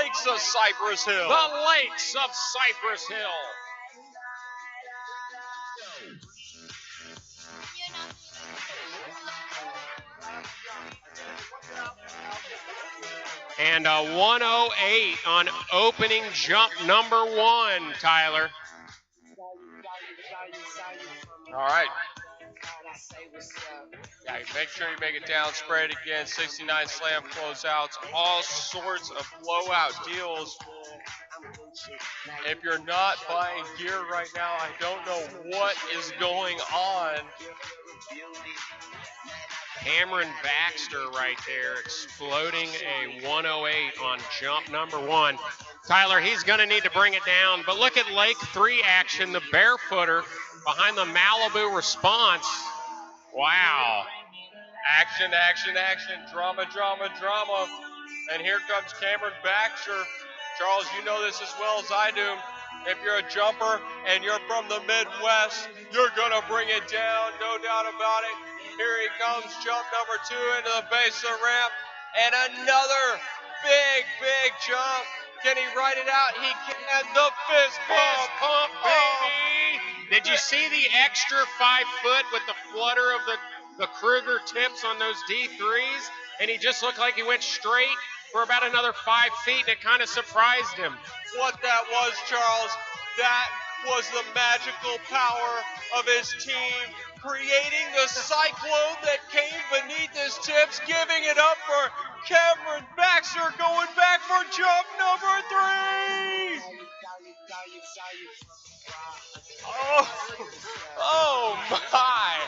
lakes of Cypress Hill. The lakes of Cypress Hill. And a 108 on opening jump number 1, Tyler. All right. Yeah, make sure you make it down, spread it again. 69 slam closeouts, all sorts of blowout deals. If you're not buying gear right now, I don't know what is going on. Cameron Baxter right there, exploding a 108 on jump number 1. Tyler, he's going to need to bring it down, but look at Lake 3 action, the barefooter behind the Malibu response. Wow. Action, action, action, drama, drama, drama. And here comes Cameron Baxter. Charles, you know this as well as I do. If you're a jumper and you're from the Midwest, you're going to bring it down, no doubt about it. Here he comes, jump number 2 into the base of the ramp. And another big, big jump. Can he ride it out? He can. The fist pump, baby. Did you see the extra 5 foot with the flutter of the Kruger tips on those D3s? And he just looked like he went straight for about another 5 feet, and it kind of surprised him. What that was, Charles, that was the magical power of his team, creating the cyclone that came beneath his tips, giving it up for Cameron Baxter, going back for jump number 3. Oh my!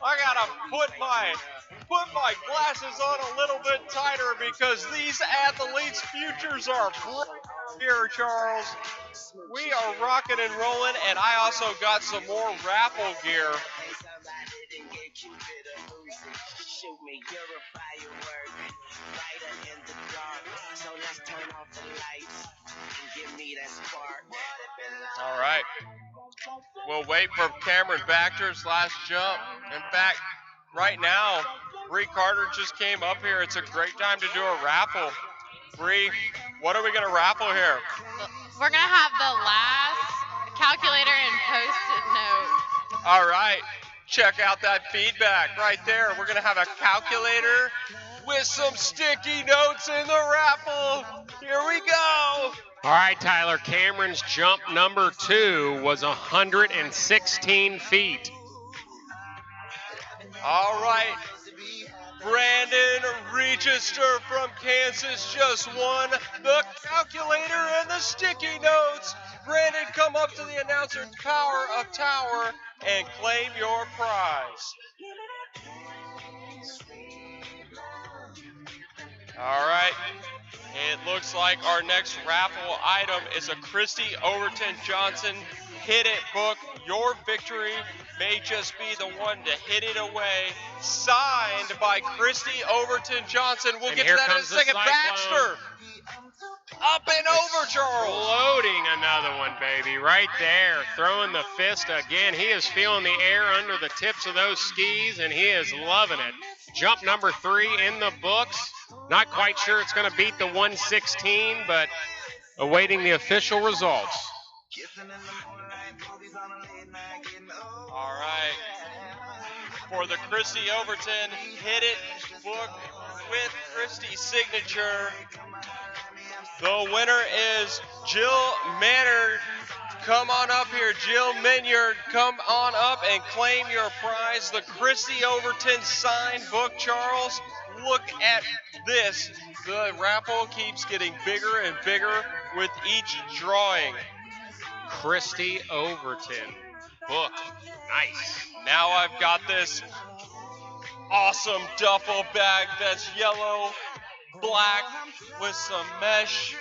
I gotta put my glasses on a little bit tighter because these athletes' futures are bright here, Charles. We are rocking and rolling, and I also got some more raffle gear. All right. We'll wait for Cameron Baxter's last jump. In fact, right now, Bree Carter just came up here. It's a great time to do a raffle. Bree, what are we going to raffle here? We're going to have the last calculator and post-it note. All right. Check out that feedback right there. We're going to have a calculator with some sticky notes in the raffle. Here we go. All right, Tyler, Cameron's jump number 2 was 116 feet. All right. Brandon Register from Kansas just won the calculator and the sticky notes. Brandon, come up to the announcer tower and claim your prize. All right. It looks like our next raffle item is a Christy Overton Johnson Hit It book. Your victory may just be the one to hit it away. Signed by Christy Overton Johnson. We'll get to that in a second. Baxter. Up and over, Charles. Loading another one, baby, right there. Throwing the fist again. He is feeling the air under the tips of those skis, and he is loving it. Jump number 3 in the books. Not quite sure it's going to beat the 116, but awaiting the official results. All right. For the Christy Overton Hit It book with Christy's signature, the winner is Jill Maynard. Come on up here, Jill Minyard. Come on up and claim your prize. The Christy Overton signed book, Charles. Look at this. The raffle keeps getting bigger and bigger with each drawing. Christy Overton book. Nice. Now I've got this awesome duffel bag that's yellow, black, with some mesh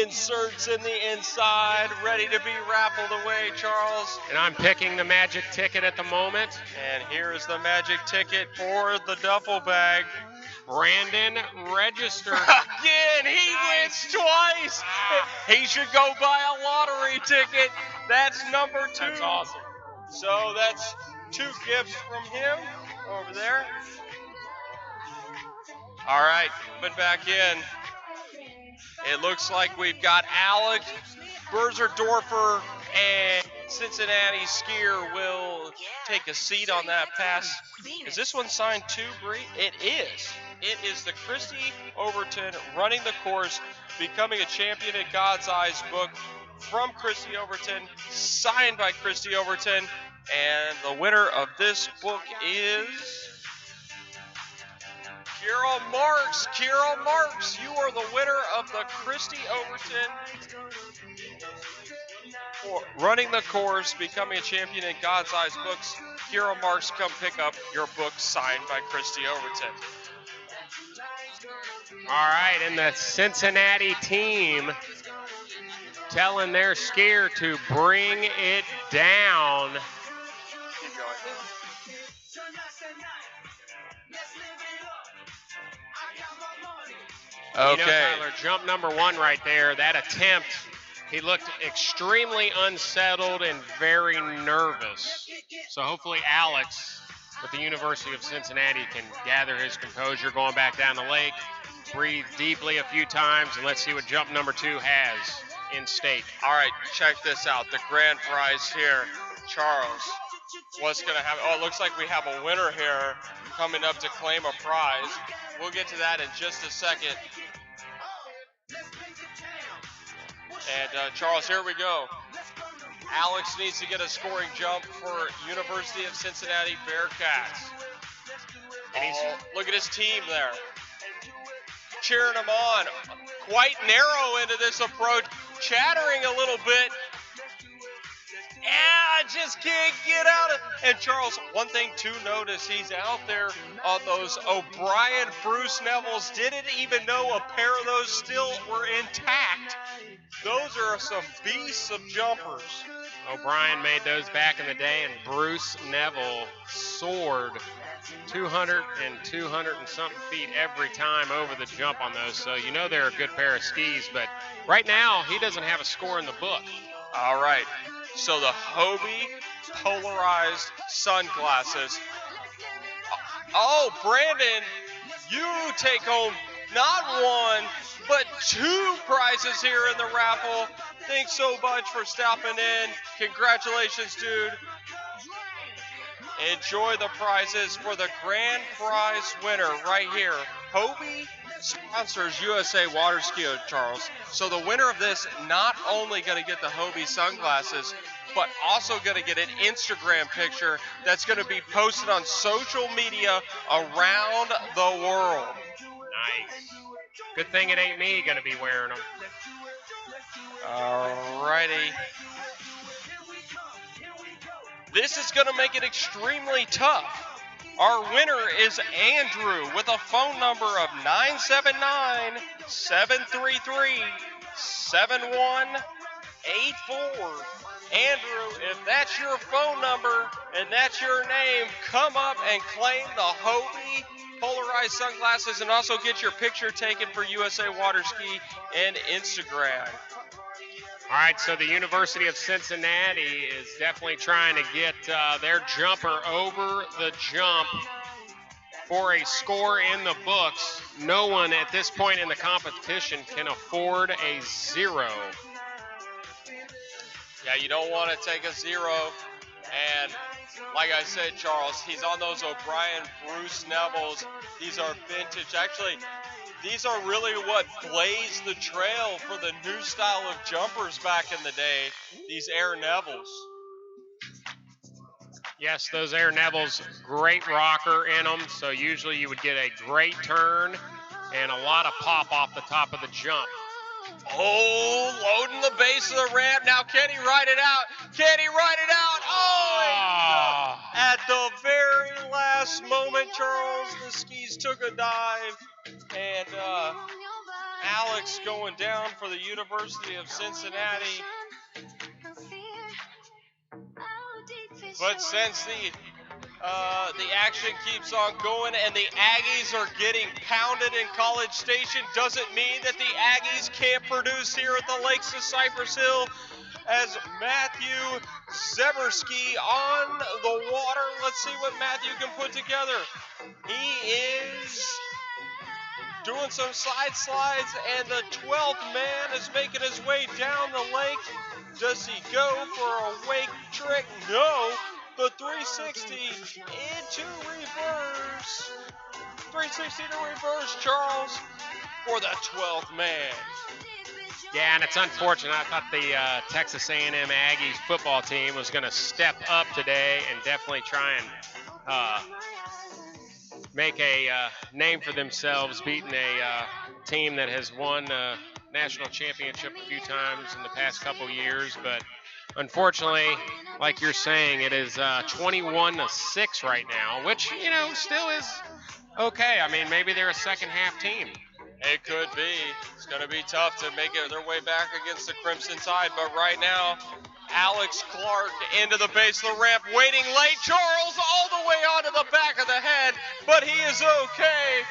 inserts in the inside, ready to be raffled away, Charles. And I'm picking the magic ticket at the moment. And here is the magic ticket for the duffel bag. Brandon Register. Again, he wins twice. He should go buy a lottery ticket. That's number 2. That's awesome. So that's 2 gifts from him over there. All right, put back in. It looks like we've got Alex Berzerdorfer and Cincinnati skier will take a seat on that pass. Is this one signed too, Bree? It is. It is the Christy Overton running the course, becoming a champion at God's Eyes book from Christy Overton, signed by Christy Overton. And the winner of this book is Carol Marks. Carol Marks, you are the winner of the Christy Overton for running the course, becoming a champion in God's Eyes books. Carol Marks, come pick up your book signed by Christy Overton. All right, and the Cincinnati team telling their skier to bring it down. Keep going. You know, Tyler, jump number one right there, that attempt, he looked extremely unsettled and very nervous. So hopefully Alex with the University of Cincinnati can gather his composure going back down the lake, breathe deeply a few times, and let's see what jump number two has in state. All right, check this out. The grand prize here, Charles. What's going to happen? Oh, it looks like we have a winner here coming up to claim a prize. We'll get to that in just a second. And Charles, here we go. Alex needs to get a scoring jump for University of Cincinnati Bearcats. Oh, look at his team there. Cheering him on. Quite narrow into this approach. Chattering a little bit. Yeah, just can't get out of it. And Charles, one thing to notice, he's out there on those O'Brien Bruce Neville's. Didn't even know a pair of those still were intact. Those are some beasts of jumpers. O'Brien made those back in the day, and Bruce Neville soared 200 and 200 and something feet every time over the jump on those. So you know they're a good pair of skis, but right now he doesn't have a score in the book. All right. So the Hobie polarized sunglasses. Oh, Brandon, you take home not one, but two prizes here in the raffle. Thanks so much for stopping in. Congratulations, dude. Enjoy the prizes for the grand prize winner right here. Hobie sponsors USA Water Ski, Charles. So the winner of this not only going to get the Hobie sunglasses, but also going to get an Instagram picture that's going to be posted on social media around the world. Nice. Good thing it ain't me going to be wearing them. Alrighty. This is going to make it extremely tough. Our winner is Andrew with a phone number of 979-733-7184. Andrew, if that's your phone number and that's your name, come up and claim the Hobie polarized sunglasses and also get your picture taken for USA Water Ski and Instagram. All right, so the University of Cincinnati is definitely trying to get their jumper over the jump for a score in the books. No one at this point in the competition can afford a zero. Yeah, you don't want to take a zero. And like I said, Charles, he's on those O'Brien Bruce Neville's. These are vintage. Actually, these are really what blazed the trail for the new style of jumpers back in the day, these Air Nevilles. Yes, those Air Nevilles, great rocker in them, so usually you would get a great turn and a lot of pop off the top of the jump. Oh, loading the base of the ramp. Now can he ride it out? Can he ride it out? Oh, at the very last moment, Charles, the skis took a dive. And Alex going down for the University of Cincinnati. But since the action keeps on going and the Aggies are getting pounded in College Station, doesn't mean that the Aggies can't produce here at the Lakes of Cypress Hill. As Matthew Zeberski on the water. Let's see what Matthew can put together. He is doing some side slides, and the 12th man is making his way down the lake. Does he go for a wake trick? No. The 360 into reverse. 360 to reverse, Charles, for the 12th man. Yeah, and it's unfortunate. I thought the Texas A&M Aggies football team was going to step up today and definitely try and make a name for themselves, beating a team that has won a national championship a few times in the past couple years. But unfortunately, like you're saying, it is 21-6 right now, which, you know, still is okay. I mean, maybe they're a second half team. It could be. It's going to be tough to make it their way back against the Crimson Tide. But right now, Alex Clark into the base of the ramp, waiting late. Charles all the way onto the back of the head, but he is okay.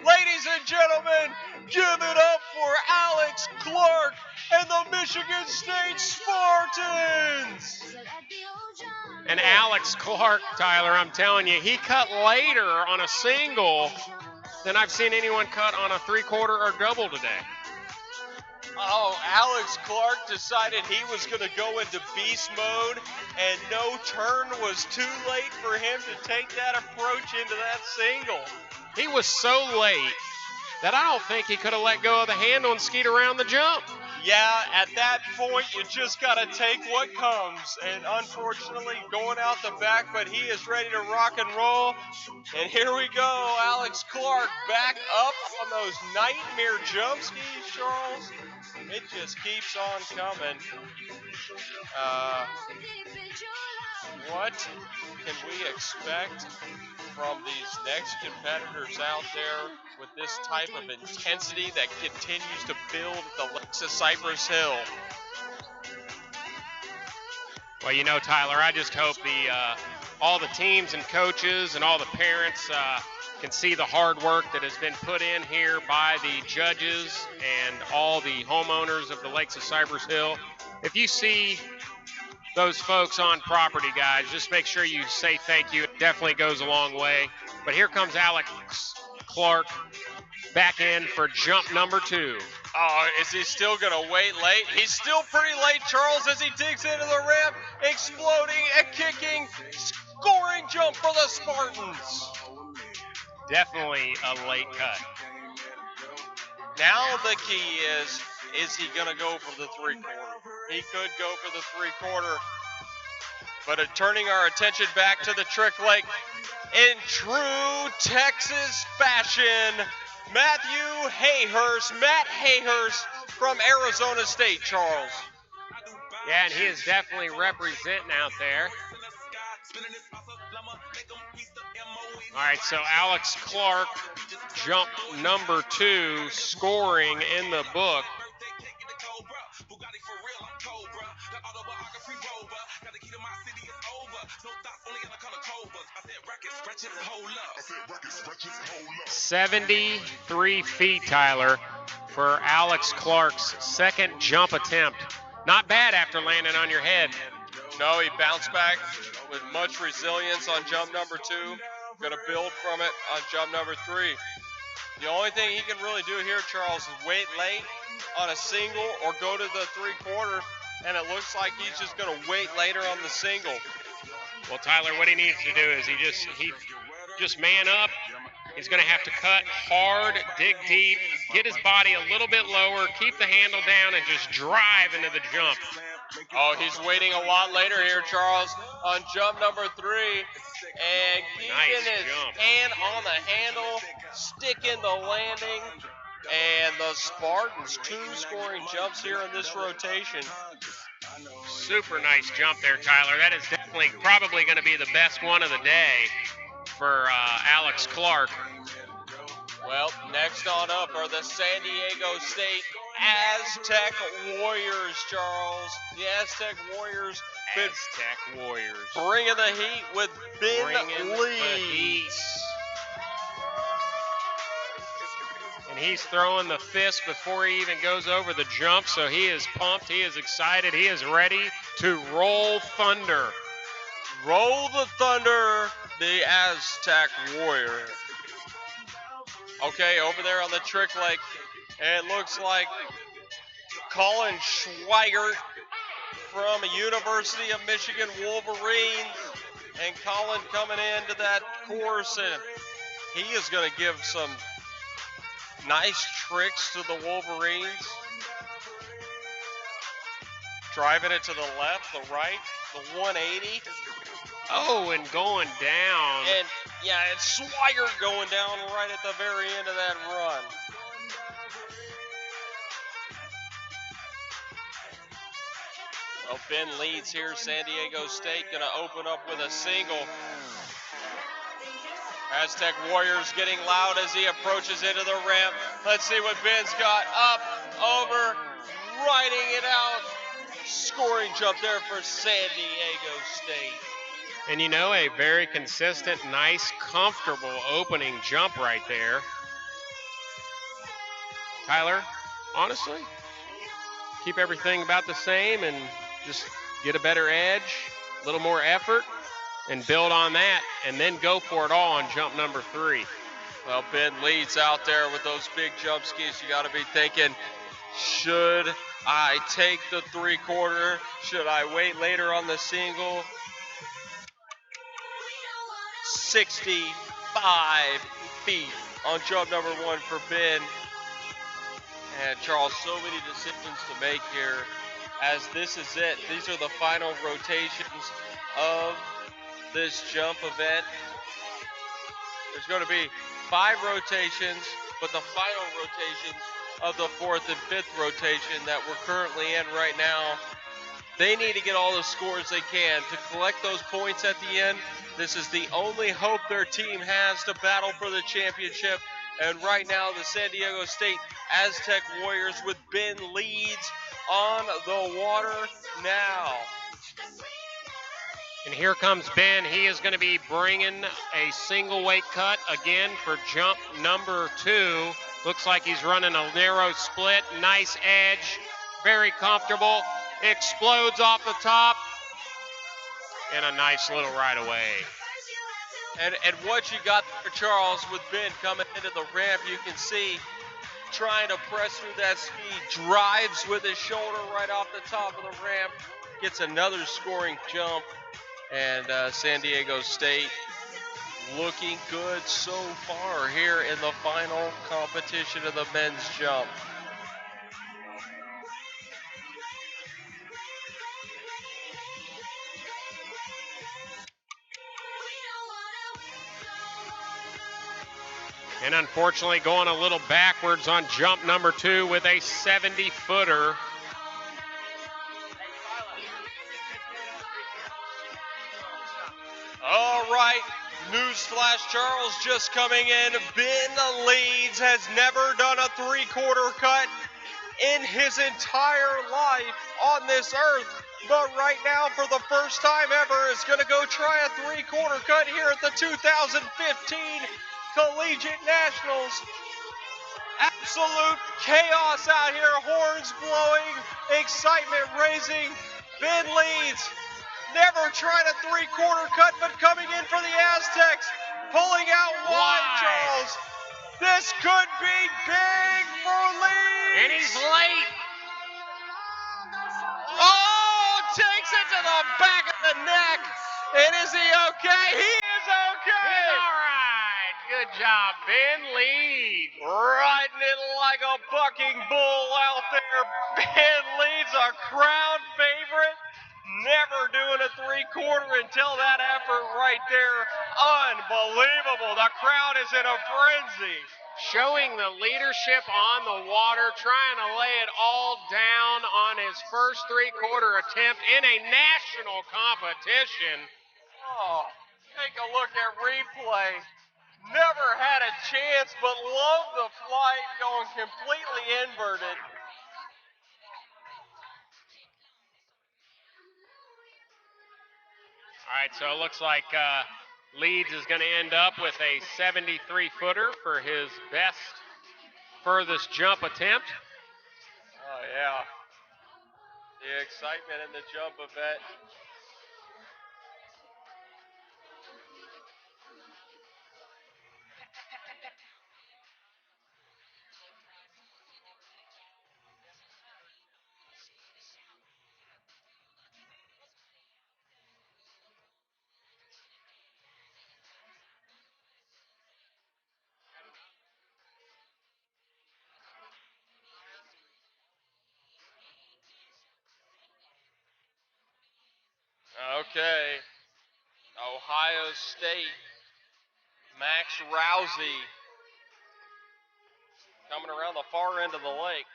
Ladies and gentlemen, give it up for Alex Clark and the Michigan State Spartans. And Alex Clark, Tyler, I'm telling you, he cut later on a single than I've seen anyone cut on a three-quarter or double today. Oh, Alex Clark decided he was going to go into beast mode, and no turn was too late for him to take that approach into that single. He was so late that I don't think he could have let go of the handle and skied around the jump. Yeah, at that point, you just got to take what comes. And unfortunately, going out the back, but he is ready to rock and roll. And here we go, Alex Clark back up on those nightmare jump skis, Charles. It just keeps on coming. What can we expect from these next competitors out there with this type of intensity that continues to build at the Lakes of Cypress Hill? Well, you know, Tyler, I just hope all the teams and coaches and all the parents can see the hard work that has been put in here by the judges and all the homeowners of the Lakes of Cypress Hill. If you see those folks on property, guys, just make sure you say thank you. It definitely goes a long way. But here comes Alex Clark back in for jump number 2. Oh, is he still going to wait late? He's still pretty late, Charles, as he digs into the ramp, exploding and kicking, scoring jump for the Spartans. Definitely a late cut. Now the key is he going to go for the three-quarter? He could go for the three-quarter. But turning our attention back to the trick lake, in true Texas fashion, Matt Hayhurst from Arizona State, Charles. Yeah, and he is definitely representing out there. All right, so Alex Clark, jump number 2, scoring in the book. "73 feet, Tyler, for Alex Clark's second jump attempt. Not bad after landing on your head. No, he bounced back with much resilience on jump number 2. Going to build from it on jump number 3. The only thing he can really do here, Charles, is wait late on a single or go to the three-quarter, and it looks like he's just going to wait later on the single. Well, Tyler, what he needs to do is he just man up. He's going to have to cut hard, dig deep, get his body a little bit lower, keep the handle down, and just drive into the jump. Oh, he's waiting a lot later here, Charles, on jump number 3. And keeping his hand on the handle, sticking the landing. And the Spartans, 2 scoring jumps here in this rotation. Super nice jump there, Tyler. That is definitely probably going to be the best one of the day for Alex Clark. Well, next on up are the San Diego State Aztec Warriors, Charles. The Aztec Warriors bringing the heat with Ben Leeds. And he's throwing the fist before he even goes over the jump, so he is pumped, he is excited, he is ready to roll thunder. Roll the thunder, the Aztec Warrior. Okay, over there on the trick leg, it looks like Colin Schweigert from University of Michigan Wolverines. And Colin coming into that course, and he is going to give some nice tricks to the Wolverines. Driving it to the left, the right, the 180. Oh, and going down. And yeah, it's Schweigert going down right at the very end of that run. Well, Ben leads here. San Diego State going to open up with a single. Aztec Warriors getting loud as he approaches into the ramp. Let's see what Ben's got. Up, over, riding it out. Scoring jump there for San Diego State. And you know, a very consistent, nice, comfortable opening jump right there. Tyler, honestly, keep everything about the same and just get a better edge, a little more effort, and build on that, and then go for it all on jump number 3. Well, Ben leads out there with those big jump skis. You got to be thinking, should I take the 3/4? Should I wait later on the single? 65 feet on jump number 1 for Ben. And Charles, so many decisions to make here, as this is it. These are the final rotations of this jump event. There's going to be 5 rotations, but the final rotations of the 4th and 5th rotation that we're currently in right now, they need to get all the scores they can to collect those points at the end. This is the only hope their team has to battle for the championship. And right now, the San Diego State Aztec Warriors with Ben leads on the water now. And here comes Ben. He is going to be bringing a single weight cut again for jump number 2. Looks like he's running a narrow split, nice edge, very comfortable. Explodes off the top, and a nice little right away. And what you got there, Charles, with Ben coming into the ramp, you can see trying to press through that speed, drives with his shoulder right off the top of the ramp, gets another scoring jump, and San Diego State looking good so far here in the final competition of the men's jump. And unfortunately going a little backwards on jump number 2 with a 70-footer. All right, newsflash, Charles, just coming in. Ben leads, has never done a 3/4 cut in his entire life on this earth. But right now, for the first time ever, is going to go try a 3/4 cut here at the 2015 Collegiate Nationals. Absolute chaos out here, horns blowing, excitement raising. Ben leads. Never tried a 3/4 cut, but coming in for the Aztecs, pulling out wide, Charles. This could be big for Leeds. And he's late. Oh, takes it to the back of the neck. And is he okay? He is okay. He's all right. Good job, Ben Leeds. Riding it like a bucking bull out there. Ben Leeds, a crowd favorite. Never doing a 3/4 until that effort right there. Unbelievable. The crowd is in a frenzy. Showing the leadership on the water, trying to lay it all down on his first 3/4 attempt in a national competition. Oh, take a look at replay. Never had a chance, but love the flight going completely inverted. All right, so it looks like Leeds is going to end up with a 73-footer for his best furthest jump attempt. Oh, yeah. The excitement in the jump event. Okay. Ohio State. Max Rousey coming around the far end of the lake.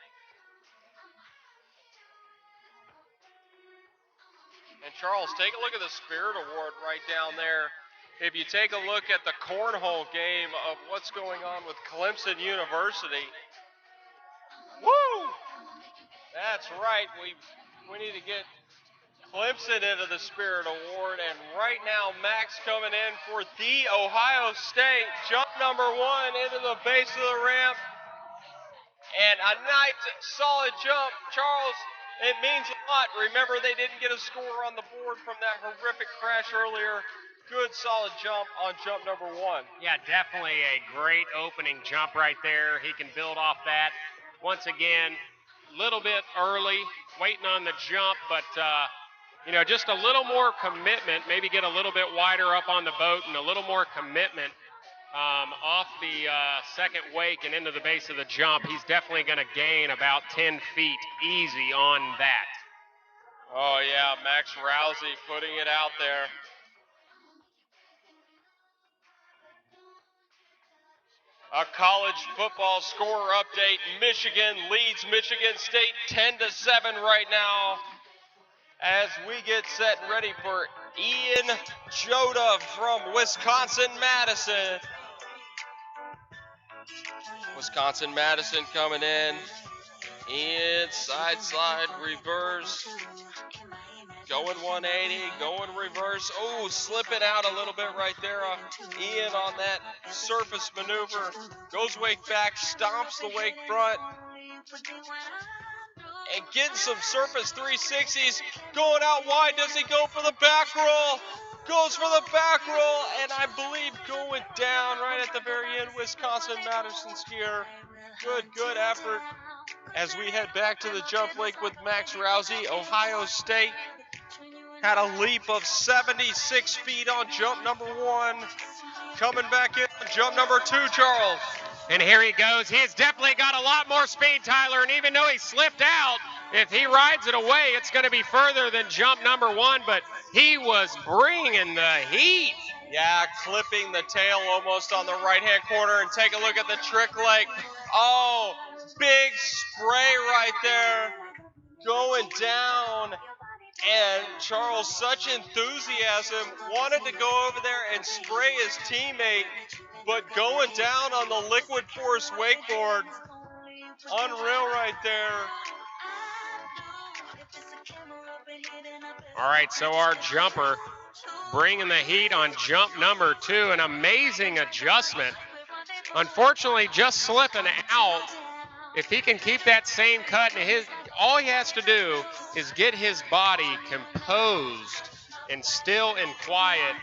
And Charles, take a look at the Spirit Award right down there. If you take a look at the cornhole game of what's going on with Clemson University. Woo! That's right. We need to get Clemson into the Spirit Award. And right now, Max coming in for the Ohio State. Jump number 1 into the base of the ramp. And a nice solid jump. Charles, it means a lot. Remember, they didn't get a score on the board from that horrific crash earlier. Good solid jump on jump number 1. Yeah, definitely a great opening jump right there. He can build off that. Once again, a little bit early, waiting on the jump, but just a little more commitment, maybe get a little bit wider up on the boat and a little more commitment off the second wake and into the base of the jump. He's definitely going to gain about 10 feet easy on that. Oh, yeah, Max Rousey putting it out there. A college football score update. Michigan leads Michigan State 10-7 right now as we get set and ready for Ian Joda from Wisconsin-Madison. Wisconsin-Madison coming in. Inside slide reverse. Going 180, going reverse. Oh, slipping out a little bit right there. Ian on that surface maneuver. Goes wake back, stomps the wake front. And getting some surface 360s. Going out wide. Does he go for the back roll? Goes for the back roll. And I believe going down right at the very end. Wisconsin-Madison skier. Good effort. As we head back to the jump lake with Max Rousey. Ohio State had a leap of 76 feet on jump number 1. Coming back in on jump number 2, Charles. And here he goes. He has definitely got a lot more speed, Tyler, and even though he slipped out, if he rides it away, it's going to be further than jump number 1, but he was bringing the heat. Yeah, clipping the tail almost on the right-hand corner, and take a look at the trick leg. Oh, big spray right there, going down. And Charles, such enthusiasm, wanted to go over there and spray his teammate, but going down on the liquid force wakeboard, unreal right there. All right, so our jumper bringing the heat on jump number 2, an amazing adjustment. Unfortunately, just slipping out. If he can keep that same cut, and all he has to do is get his body composed and still and quiet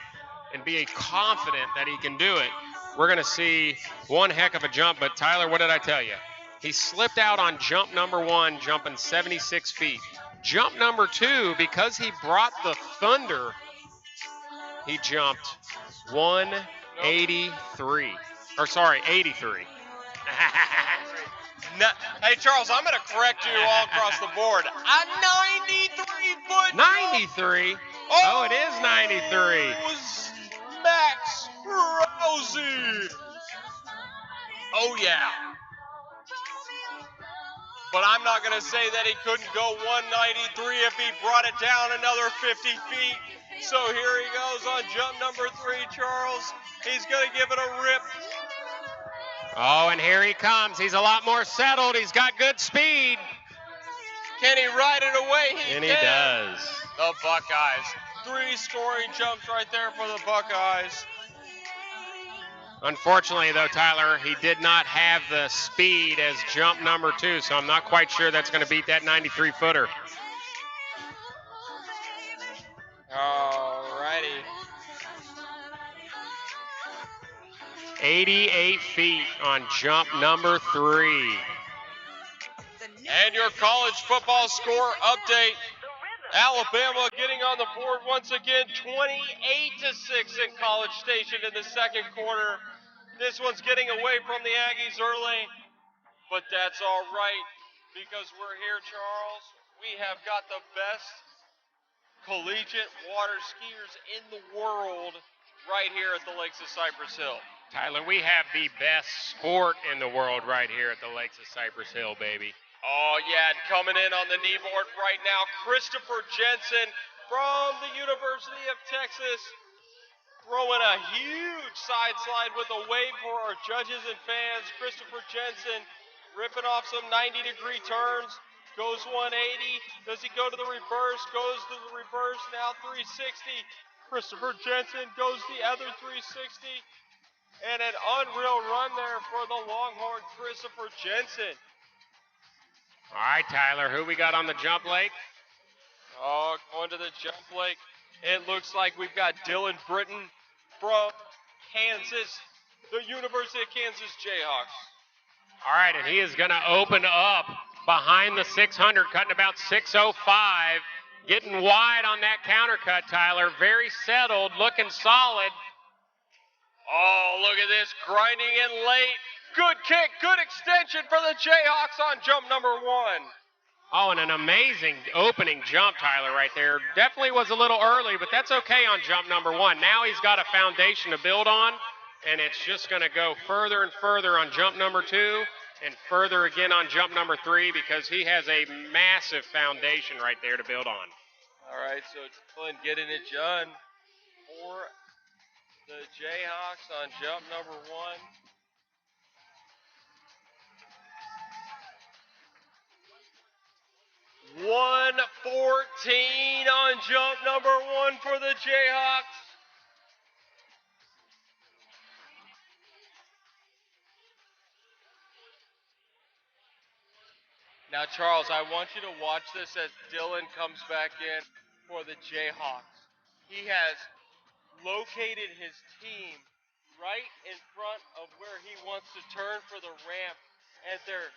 and be confident that he can do it, we're going to see one heck of a jump. But Tyler, what did I tell you? He slipped out on jump number 1, jumping 76 feet. Jump number 2, because he brought the thunder, he jumped 183. Or sorry, 83. No, hey, Charles, I'm going to correct you all across the board. A 93-foot 93? Oh, it is 93. Was Max Rousey. Oh, yeah. But I'm not going to say that he couldn't go 193 if he brought it down another 50 feet. So here he goes on jump number 3, Charles. He's going to give it a rip. Oh, and here he comes. He's a lot more settled. He's got good speed. Can he ride it away? He does. The Buckeyes. 3 scoring jumps right there for the Buckeyes. Unfortunately, though, Tyler, he did not have the speed as jump number 2, so I'm not quite sure that's going to beat that 93-footer. All righty. 88 feet on jump number 3. And your college football score update. Alabama getting on the board once again, 28-6 in College Station in the second quarter. This one's getting away from the Aggies early, but that's all right because we're here, Charles. We have got the best collegiate water skiers in the world right here at the Lakes of Cypress Hill. Tyler, we have the best sport in the world right here at the Lakes of Cypress Hill, baby. Oh, yeah, and coming in on the knee board right now, Christopher Jensen from the University of Texas, throwing a huge side slide with a wave for our judges and fans. Christopher Jensen ripping off some 90-degree turns, goes 180. Does he go to the reverse? Goes to the reverse, now 360. Christopher Jensen goes the other 360. And an unreal run there for the Longhorn, Christopher Jensen. All right, Tyler, who we got on the jump lake? Oh, going to the jump lake. It looks like we've got Dylan Britton from Kansas, the University of Kansas Jayhawks. All right, and he is going to open up behind the 600, cutting about 6:05, getting wide on that counter cut, Tyler. Very settled, looking solid. Oh, look at this, grinding in late. Good kick, good extension for the Jayhawks on jump number 1. Oh, and an amazing opening jump, Tyler, right there. Definitely was a little early, but that's okay on jump number 1. Now he's got a foundation to build on, and it's just going to go further and further on jump number 2 and further again on jump number 3 because he has a massive foundation right there to build on. All right, so Dylan getting it done for the Jayhawks on jump number 1. $114 on jump number 1 for the Jayhawks. Now, Charles, I want you to watch this as Dylan comes back in for the Jayhawks. He has located his team right in front of where he wants to turn for the ramp, and they're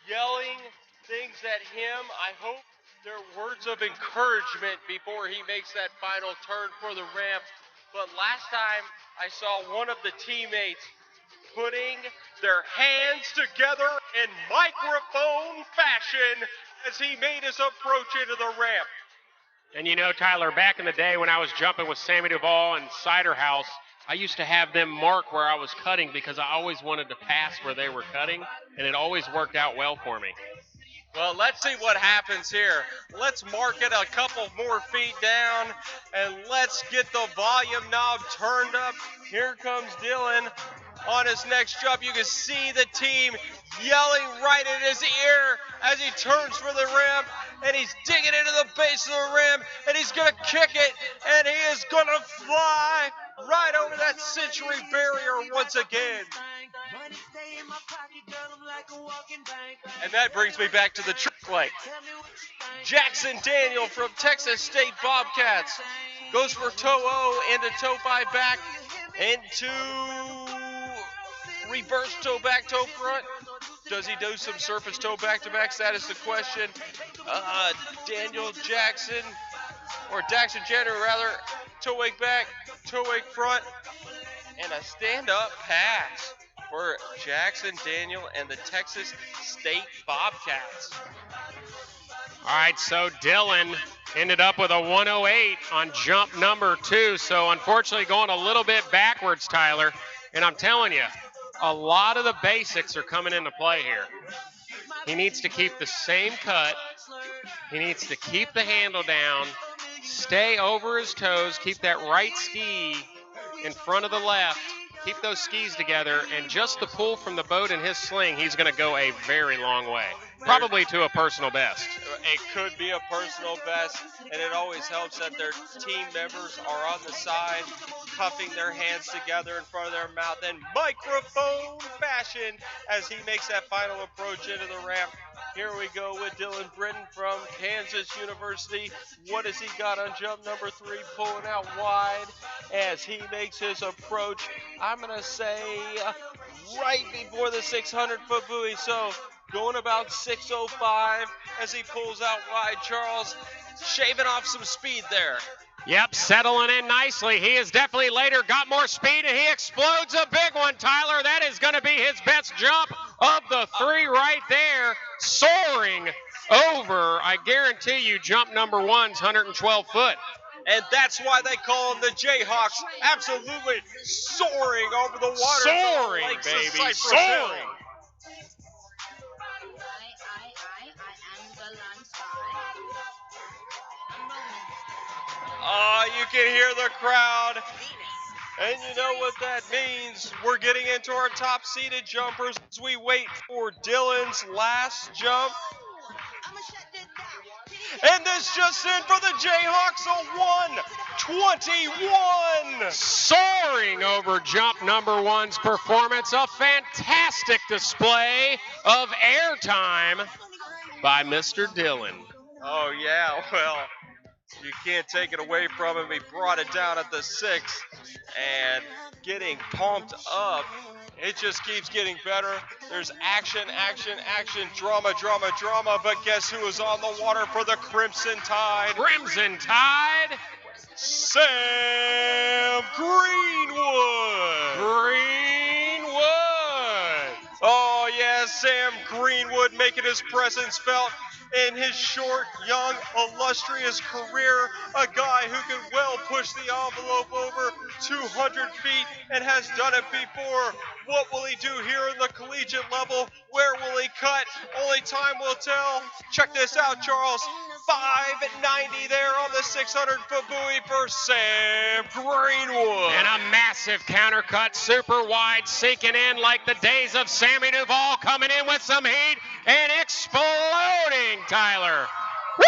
yelling things at him. I hope they're words of encouragement before he makes that final turn for the ramp. But last time I saw one of the teammates putting their hands together in microphone fashion as he made his approach into the ramp. And you know, Tyler, back in the day when I was jumping with Sammy Duvall and Cider House, I used to have them mark where I was cutting because I always wanted to pass where they were cutting, and it always worked out well for me. Well, let's see what happens here. Let's mark it a couple more feet down, and let's get the volume knob turned up. Here comes Dylan on his next jump. You can see the team yelling right in his ear as he turns for the rim, and he's digging into the base of the rim, and he's going to kick it, and he is going to fly right over that century barrier once again. And that brings me back to the trick lake. Jackson Daniel from Texas State Bobcats goes for toe O into toe 5 back into reverse toe back, toe front. Does he do some surface toe back to backs? That is the question. Daniel Jackson, or Daxton Jenner rather, toe wake back, toe wake front, and a stand-up pass for Jackson Daniel and the Texas State Bobcats. All right, so Dylan ended up with a 108 on jump number 2. So unfortunately going a little bit backwards, Tyler. And I'm telling you, a lot of the basics are coming into play here. He needs to keep the same cut. He needs to keep the handle down, stay over his toes, keep that right ski in front of the left, keep those skis together, and just the pull from the boat and his sling, he's going to go a very long way. Probably to a personal best. It could be a personal best, and it always helps that their team members are on the side, cuffing their hands together in front of their mouth in microphone fashion as he makes that final approach into the ramp. Here we go with Dylan Britton from Kansas University. What has he got on jump number 3? Pulling out wide as he makes his approach. I'm going to say right before the 600-foot buoy. So going about 6:05 as he pulls out wide. Charles shaving off some speed there. Yep, settling in nicely. He has definitely later got more speed, and he explodes a big one, Tyler. That is going to be his best jump of the 3 right there, soaring over over, I guarantee you, jump number 1's 112 foot. And that's why they call them the Jayhawks. Absolutely soaring over the water. Soaring, Lakes of baby, Cypress Hill. soaring. You can hear the crowd. And you know what that means. We're getting into our top-seeded jumpers as we wait for Dylan's last jump. And this just in for the Jayhawks, a 1:21. Soaring over jump number 1's performance. A fantastic display of airtime by Mr. Dillon. Oh, yeah, well, you can't take it away from him. He brought it down at the 6 and getting pumped up. It just keeps getting better. There's action, action, action, drama, drama, drama. But guess who is on the water for the Crimson Tide? Crimson Tide. Sam Greenwood. Greenwood. Oh, yeah, Sam Greenwood making his presence felt in his short, young, illustrious career. A guy who can well push the envelope over 200 feet and has done it before. What will he do here in the collegiate level? Where will he cut? Only time will tell. Check this out, Charles. 590 there on the 600-foot buoy for Sam Greenwood. And a massive countercut, super wide, sinking in like the days of Sammy Duvall, coming in with some heat and exploding, Tyler. Woo!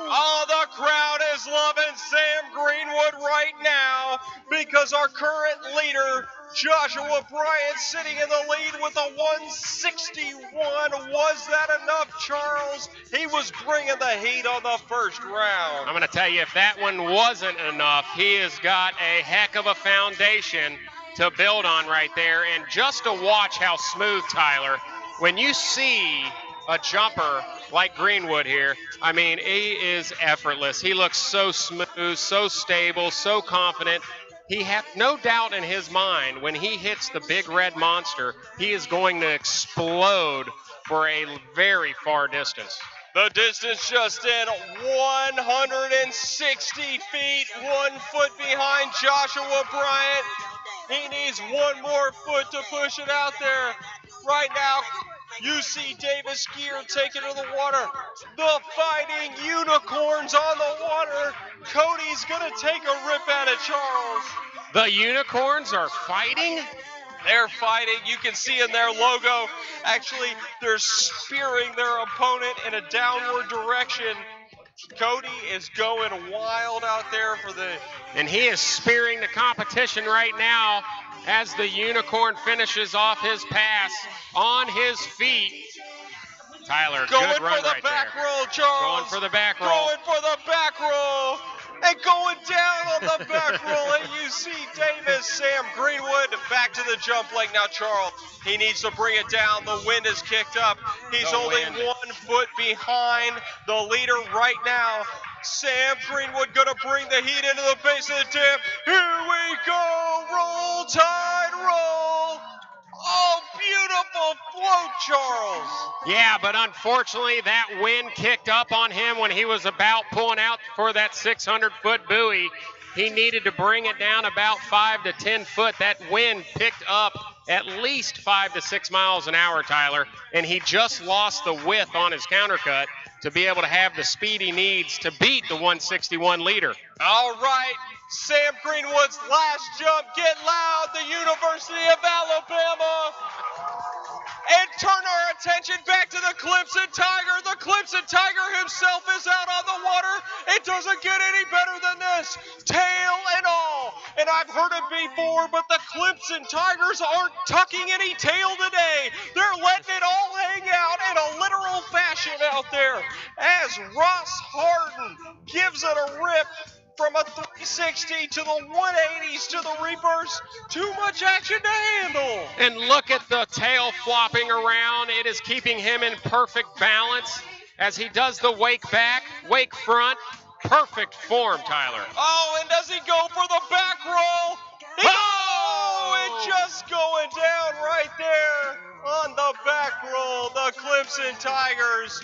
Oh, the crowd is loving Sam Greenwood right now because our current leader, Joshua Bryant, sitting in the lead with a 161. Was that enough, Charles? He was bringing the heat on the first round. I'm going to tell you, if that one wasn't enough, he has got a heck of a foundation to build on right there. And just to watch how smooth, Tyler, when you see a jumper like Greenwood here, I mean, he is effortless. He looks so smooth, so stable, so confident. He had no doubt in his mind when he hits the big red monster, he is going to explode for a very far distance. The distance just in 160 feet, 1 foot behind Joshua Bryant. He needs one more foot to push it out there. Right now, UC Davis skier taking to the water. The Fighting Unicorns on the water. Cody's going to take a rip at it, Charles. The Unicorns are fighting? They're fighting. You can see in their logo, actually, they're spearing their opponent in a downward direction. Cody is going wild out there for the... And he is spearing the competition right now as the Unicorn finishes off his pass on his feet. Tyler, going good run for the right back there. roll, Charles. Going for the back roll. Going for the back roll. And going down on the back roll at UC Davis. Sam Greenwood back to the jump leg now, Charles. He needs to bring it down. The wind is kicked up. He's only 1 foot behind the leader right now. Sam Greenwood going to bring the heat into the base of the dip. Here we go. Roll, Tide, roll. Oh, beautiful float, Charles. Yeah, but unfortunately that wind kicked up on him when he was about pulling out for that 600-foot buoy. He needed to bring it down about 5 to 10 foot. That wind picked up at least 5 to 6 miles an hour, Tyler, and he just lost the width on his countercut to be able to have the speed he needs to beat the 161 leader. All right, Sam Greenwood's last jump. Get loud, the University of Alabama. And turn our attention back to the Clemson Tiger. The Clemson Tiger himself is out on the water. It doesn't get any better than this. Tail and all. And I've heard it before, but the Clemson Tigers aren't tucking any tail today. They're letting it all hang out in a literal fashion out there. As Ross Harden gives it a rip. From a 360 to the 180s to the reverse. Too much action to handle. And look at the tail flopping around. It is keeping him in perfect balance as he does the wake back, wake front. Perfect form, Tyler. Oh, and does he go for the back roll? It's just going down right there on the back roll. The Clemson Tigers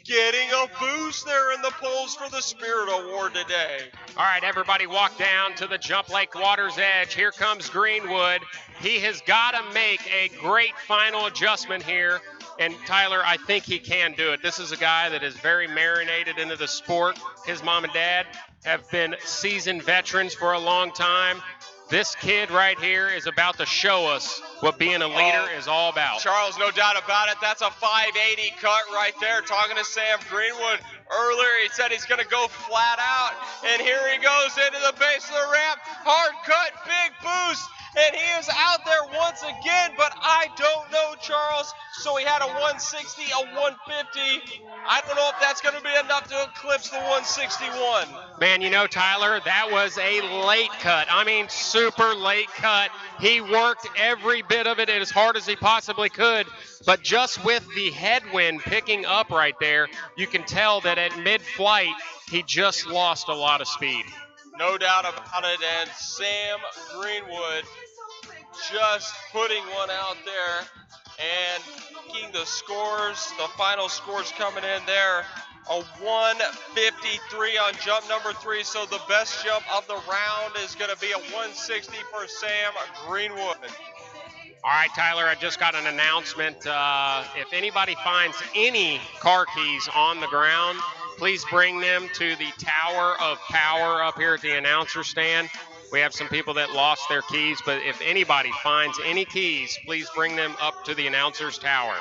getting a boost there in the polls for the Spirit Award today. All right, everybody walk down to the Jump Lake Water's edge. Here comes Greenwood. He has got to make a great final adjustment here. And Tyler, I think he can do it. This is a guy that is very marinated into the sport. His mom and dad have been seasoned veterans for a long time. This kid right here is about to show us what being a leader is all about. Charles, no doubt about it. That's a 580 cut right there. Talking to Sam Greenwood earlier, he said he's going to go flat out. And here he goes into the base of the ramp. Hard cut, big boost. And he is out there once again, but I don't know, Charles. So he had a 160, a 150. I don't know if that's going to be enough to eclipse the 161. Man, you know, Tyler, that was a late cut. I mean, super late cut. He worked every bit of it as hard as he possibly could. But just with the headwind picking up right there, you can tell that at mid-flight, he just lost a lot of speed. No doubt about it. And Sam Greenwood just putting one out there and making the scores, the final scores coming in there. A 153 on jump number 3, so the best jump of the round is going to be a 160 for Sam Greenwood. All right, Tyler, I just got an announcement. If anybody finds any car keys on the ground, please bring them to the Tower of Power up here at the announcer stand. We have some people that lost their keys, but if anybody finds any keys, please bring them up to the announcer's tower.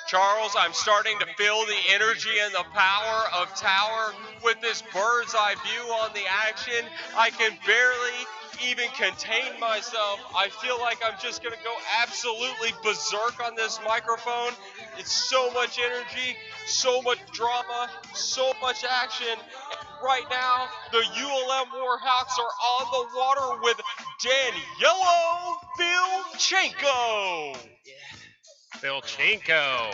Charles, I'm starting to feel the energy and the power of Tower with this bird's eye view on the action. I can barely even contain myself. I feel like I'm just going to go absolutely berserk on this microphone. It's so much energy, so much drama, so much action. And right now, the ULM Warhawks are on the water with Danielo Vilchenko. Vilchenko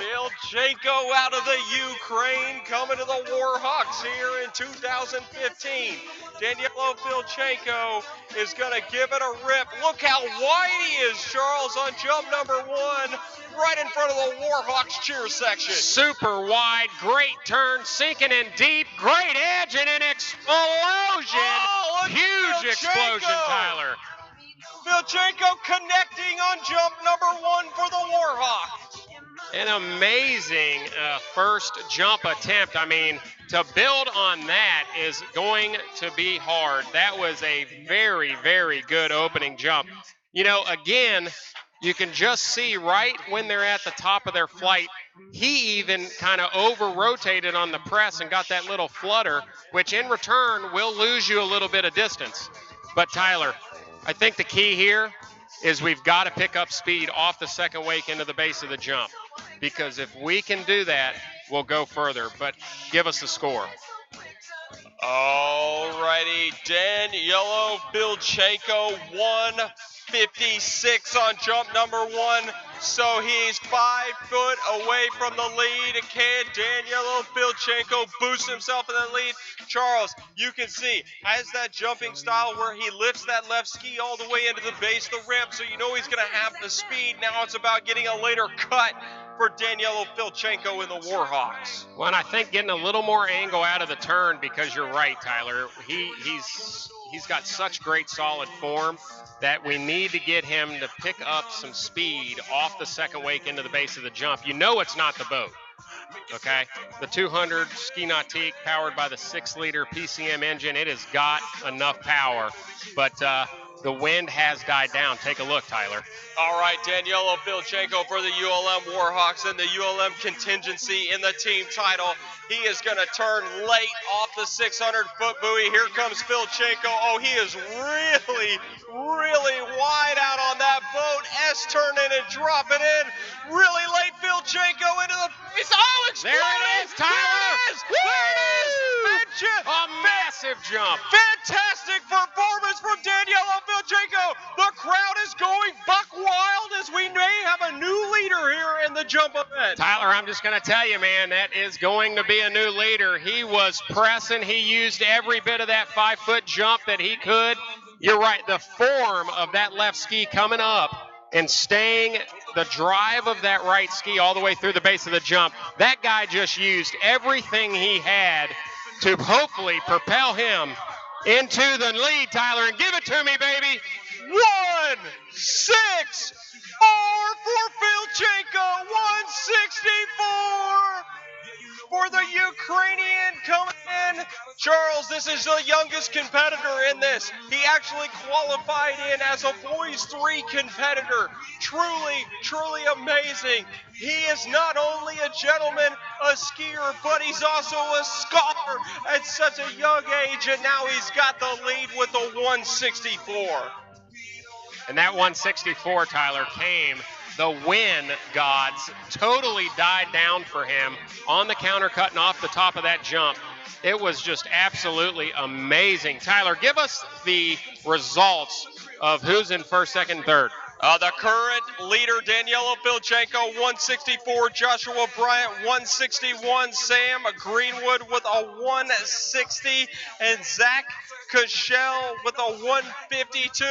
out of the Ukraine, coming to the Warhawks here in 2015. Danielo Vilchenko is going to give it a rip. Look how wide he is, Charles, on jump number 1, right in front of the Warhawks cheer section. Super wide, great turn, sinking in deep, great edge, and an explosion. Oh, huge explosion, Tyler. Vilchenko connecting on jump number 1 for the Warhawks. An amazing first jump attempt. I mean, to build on that is going to be hard. That was a very, very good opening jump. You know, again, you can just see right when they're at the top of their flight, he even kind of over-rotated on the press and got that little flutter, which in return will lose you a little bit of distance. But Tyler, I think the key here is we've got to pick up speed off the second wake into the base of the jump, because if we can do that, we'll go further. But give us the score. All righty, Danielo Vilchenko, 156 on jump number 1. So he's 5 foot away from the lead. Can Danielo Vilchenko boost himself in the lead? Charles, you can see, has that jumping style where he lifts that left ski all the way into the base of the ramp, so you know he's going to have the speed. Now it's about getting a later cut for Danielo Vilchenko in the Warhawks. Well, and I think getting a little more angle out of the turn, because you're right, Tyler. He's got such great solid form that we need to get him to pick up some speed off the second wake into the base of the jump. You know it's not the boat, okay? The 200 Ski Nautique powered by the 6-liter PCM engine, it has got enough power, but the wind has died down. Take a look, Tyler. All right, Danielo Vilchenko for the ULM Warhawks and the ULM contingency in the team title. He is going to turn late off the 600-foot buoy. Here comes Vilchenko. Oh, he is really, really wide out on that boat. S-turning and dropping in. Really late, Vilchenko into the... Oh, exploding! There it is, Tyler! There it is! A massive jump. Fantastic performance from Danielo Vilchenko. The crowd is going buck wild as we may have a new leader here in the jump event. Tyler, I'm just going to tell you, man, that is going to be a new leader. He was pressing. He used every bit of that 5-foot jump that he could. You're right. The form of that left ski coming up and staying the drive of that right ski all the way through the base of the jump. That guy just used everything he had to hopefully propel him into the lead, Tyler, and give it to me, baby. 164 for Filchenko, 164 for the Ukrainian coming in. Charles, this is the youngest competitor in this. He actually qualified in as a boys 3 competitor. Truly, truly amazing. He is not only a gentleman, a skier, but he's also a scholar at such a young age, and now he's got the lead with the 164. And that 164, Tyler, came. The wind gods totally died down for him on the counter cutting off the top of that jump. It was just absolutely amazing. Tyler, give us the results of who's in first, second, third. The current leader, Daniela Filchenko, 164. Joshua Bryant, 161. Sam Greenwood with a 160. And Zach Cashel with a 152.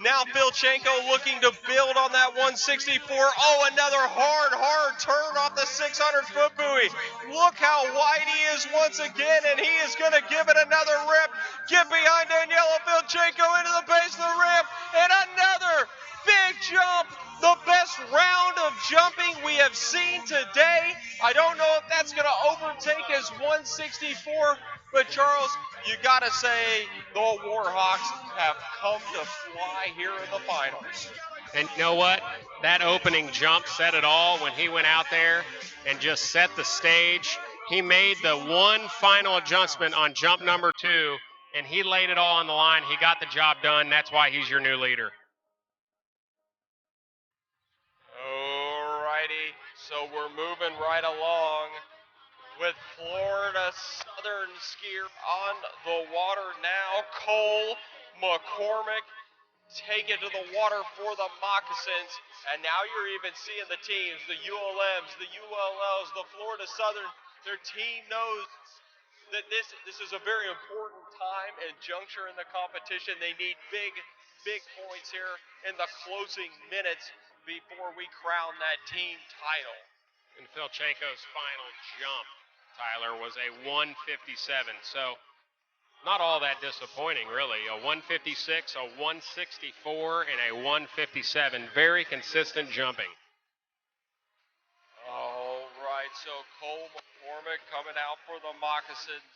Now Filchenko looking to build on that 164. Oh, another hard turn off the 600-foot buoy. Look how wide he is once again, and he is going to give it another rip. Get behind Daniela Filchenko into the base of the ramp, and another big jump, the best round of jumping we have seen today. I don't know if that's going to overtake his 164, but Charles, you got to say the Warhawks have come to fly here in the finals. And you know what? That opening jump said it all when he went out there and just set the stage. He made the one final adjustment on jump number 2, and he laid it all on the line. He got the job done. That's why he's your new leader. Alrighty, so we're moving right along with Florida Southern skier on the water now. Cole McCormick taking to the water for the Moccasins, and now you're even seeing the teams, the ULMs, the ULLs, the Florida Southern. Their team knows that this is a very important time and juncture in the competition. They need big points here in the closing minutes before we crown that team title. And Filchenko's final jump, Tyler, was a 157. So not all that disappointing, really. A 156, a 164, and a 157. Very consistent jumping. All right, so Cole McCormick coming out for the Moccasins.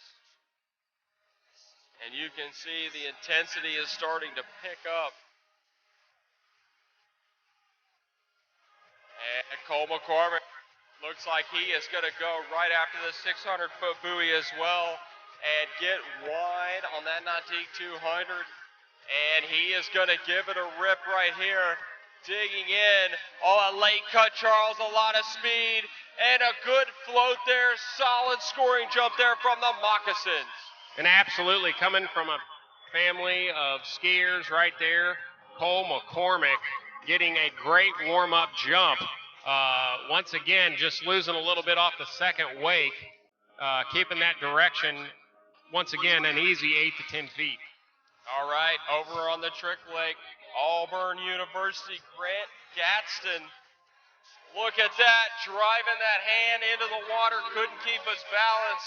And you can see the intensity is starting to pick up. And Cole McCormick looks like he is going to go right after the 600-foot buoy as well and get wide on that Nautique 200. And he is going to give it a rip right here. Digging in. Oh, a late cut, Charles. A lot of speed. And a good float there. Solid scoring jump there from the Moccasins. And absolutely coming from a family of skiers right there. Cole McCormick getting a great warm-up jump. Once again, just losing a little bit off the second wake. Keeping that direction. Once again, an easy 8 to 10 feet. All right, over on the trick lake, Auburn University, Grant Gadsden. Look at that, driving that hand into the water, couldn't keep his balance.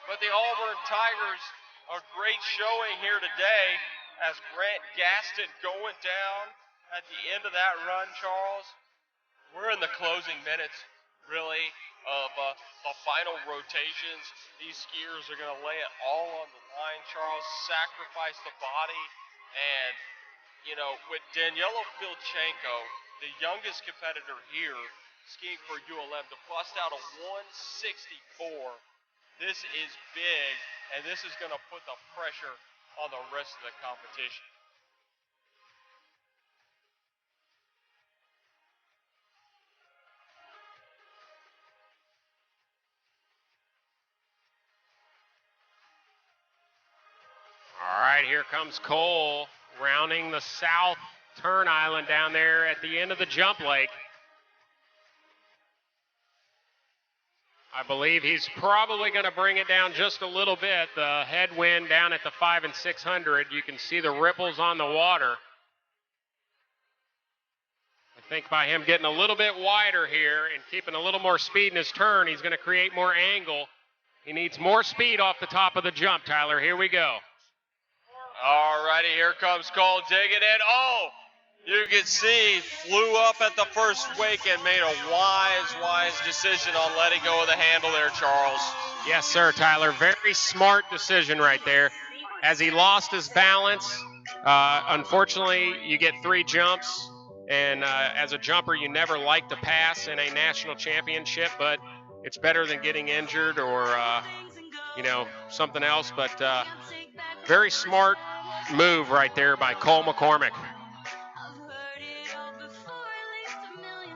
But the Auburn Tigers, a great showing here today as Grant Gadsden going down at the end of that run, Charles. We're in the closing minutes, really, of the final rotations. These skiers are going to lay it all on the line, Charles, sacrifice the body. And, you know, with Daniela Filchenko, the youngest competitor here, skiing for ULM, to bust out a 164, this is big, and this is going to put the pressure on the rest of the competition. All right, here comes Cole, rounding the south turn island down there at the end of the jump lake. I believe he's probably going to bring it down just a little bit. The headwind down at the 5 and 600. You can see the ripples on the water. I think by him getting a little bit wider here and keeping a little more speed in his turn, he's going to create more angle. He needs more speed off the top of the jump, Tyler. Here we go. All righty, here comes Cole digging in. Oh, you can see flew up at the first wake and made a wise decision on letting go of the handle there, Charles. Yes, sir, Tyler. Very smart decision right there. As he lost his balance, unfortunately, you get 3 jumps. And as a jumper, you never like to pass in a national championship, but it's better than getting injured or, something else. But very smart move right there by Cole McCormick.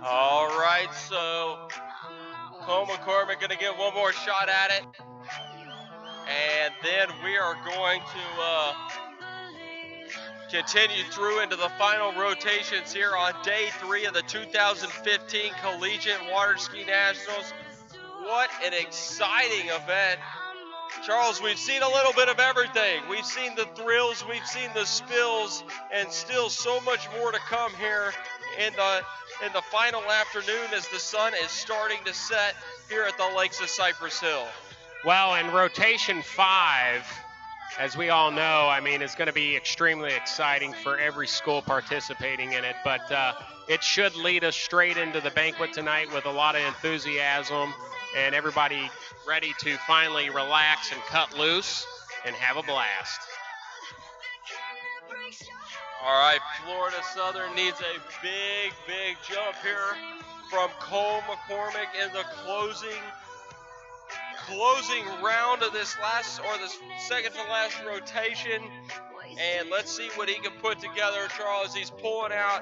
All right, so Cole McCormick going to get one more shot at it. And then we are going to continue through into the final rotations here on day 3 of the 2015 Collegiate Water Ski Nationals. What an exciting event. Charles, we've seen a little bit of everything. We've seen the thrills, we've seen the spills, and still so much more to come here in the final afternoon as the sun is starting to set here at the Lakes of Cypress Hill. Well, in rotation 5, as we all know, is going to be extremely exciting for every school participating in it, but it should lead us straight into the banquet tonight with a lot of enthusiasm and everybody ready to finally relax and cut loose and have a blast. All right, Florida Southern needs a big jump here from Cole McCormick in the closing round of this second to last rotation. And let's see what he can put together, Charles. He's pulling out.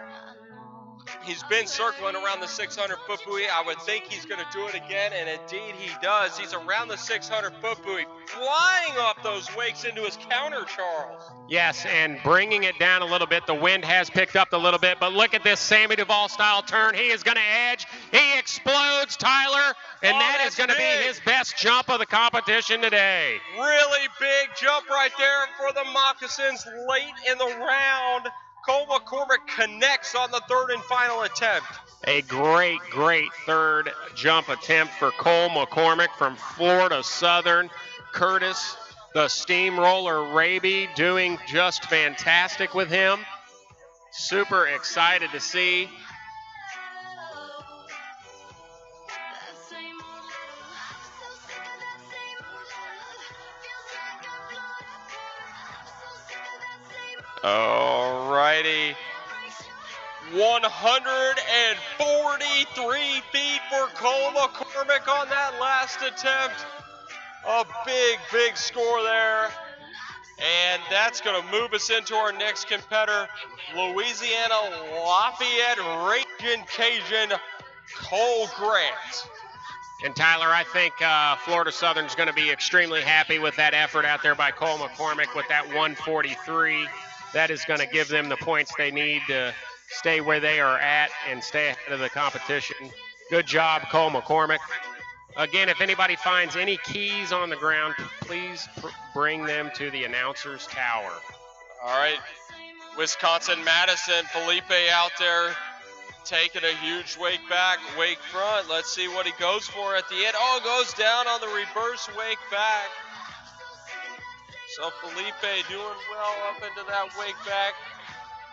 He's been circling around the 600-foot buoy. I would think he's going to do it again, and indeed he does. He's around the 600-foot buoy, flying off those wakes into his counter, Charles. Yes, and bringing it down a little bit. The wind has picked up a little bit, but look at this Sammy Duvall-style turn. He is going to edge. He explodes, Tyler, and that is going to be his best jump of the competition today. Really big jump right there for the Moccasins late in the round. Cole McCormick connects on the third and final attempt. A great third jump attempt for Cole McCormick from Florida Southern. Curtis, the steamroller Raby, doing just fantastic with him. Super excited to see. All righty. 143 feet for Cole McCormick on that last attempt. A big score there. And that's going to move us into our next competitor, Louisiana Lafayette Ragin' Cajun, Cole Grant. And Tyler, I think Florida Southern's going to be extremely happy with that effort out there by Cole McCormick with that 143. That is going to give them the points they need to stay where they are at and stay ahead of the competition. Good job, Cole McCormick. Again, if anybody finds any keys on the ground, please bring them to the announcer's tower. All right, Wisconsin-Madison, Felipe out there taking a huge wake back, wake front. Let's see what he goes for at the end. Oh, goes down on the reverse wake back. So Felipe doing well up into that wake back.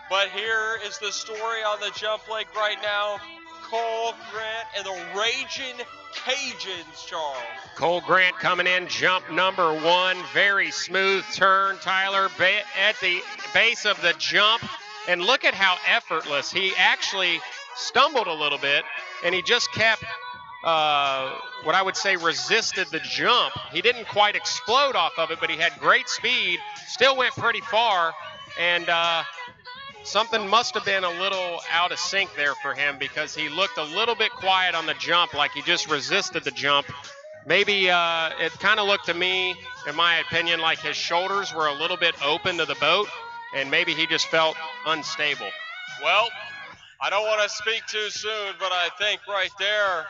But here is the story on the jump leg right now. Cole Grant and the Ragin' Cajuns, Charles. Cole Grant coming in, jump number 1. Very smooth turn, Tyler, at the base of the jump. And look at how effortless. He actually stumbled a little bit, and he just kept what I would say resisted the jump. He didn't quite explode off of it, but he had great speed, still went pretty far, and something must have been a little out of sync there for him because he looked a little bit quiet on the jump, like he just resisted the jump. Maybe it kind of looked to me, in my opinion, like his shoulders were a little bit open to the boat, and maybe he just felt unstable. Well, I don't want to speak too soon, but I think right there,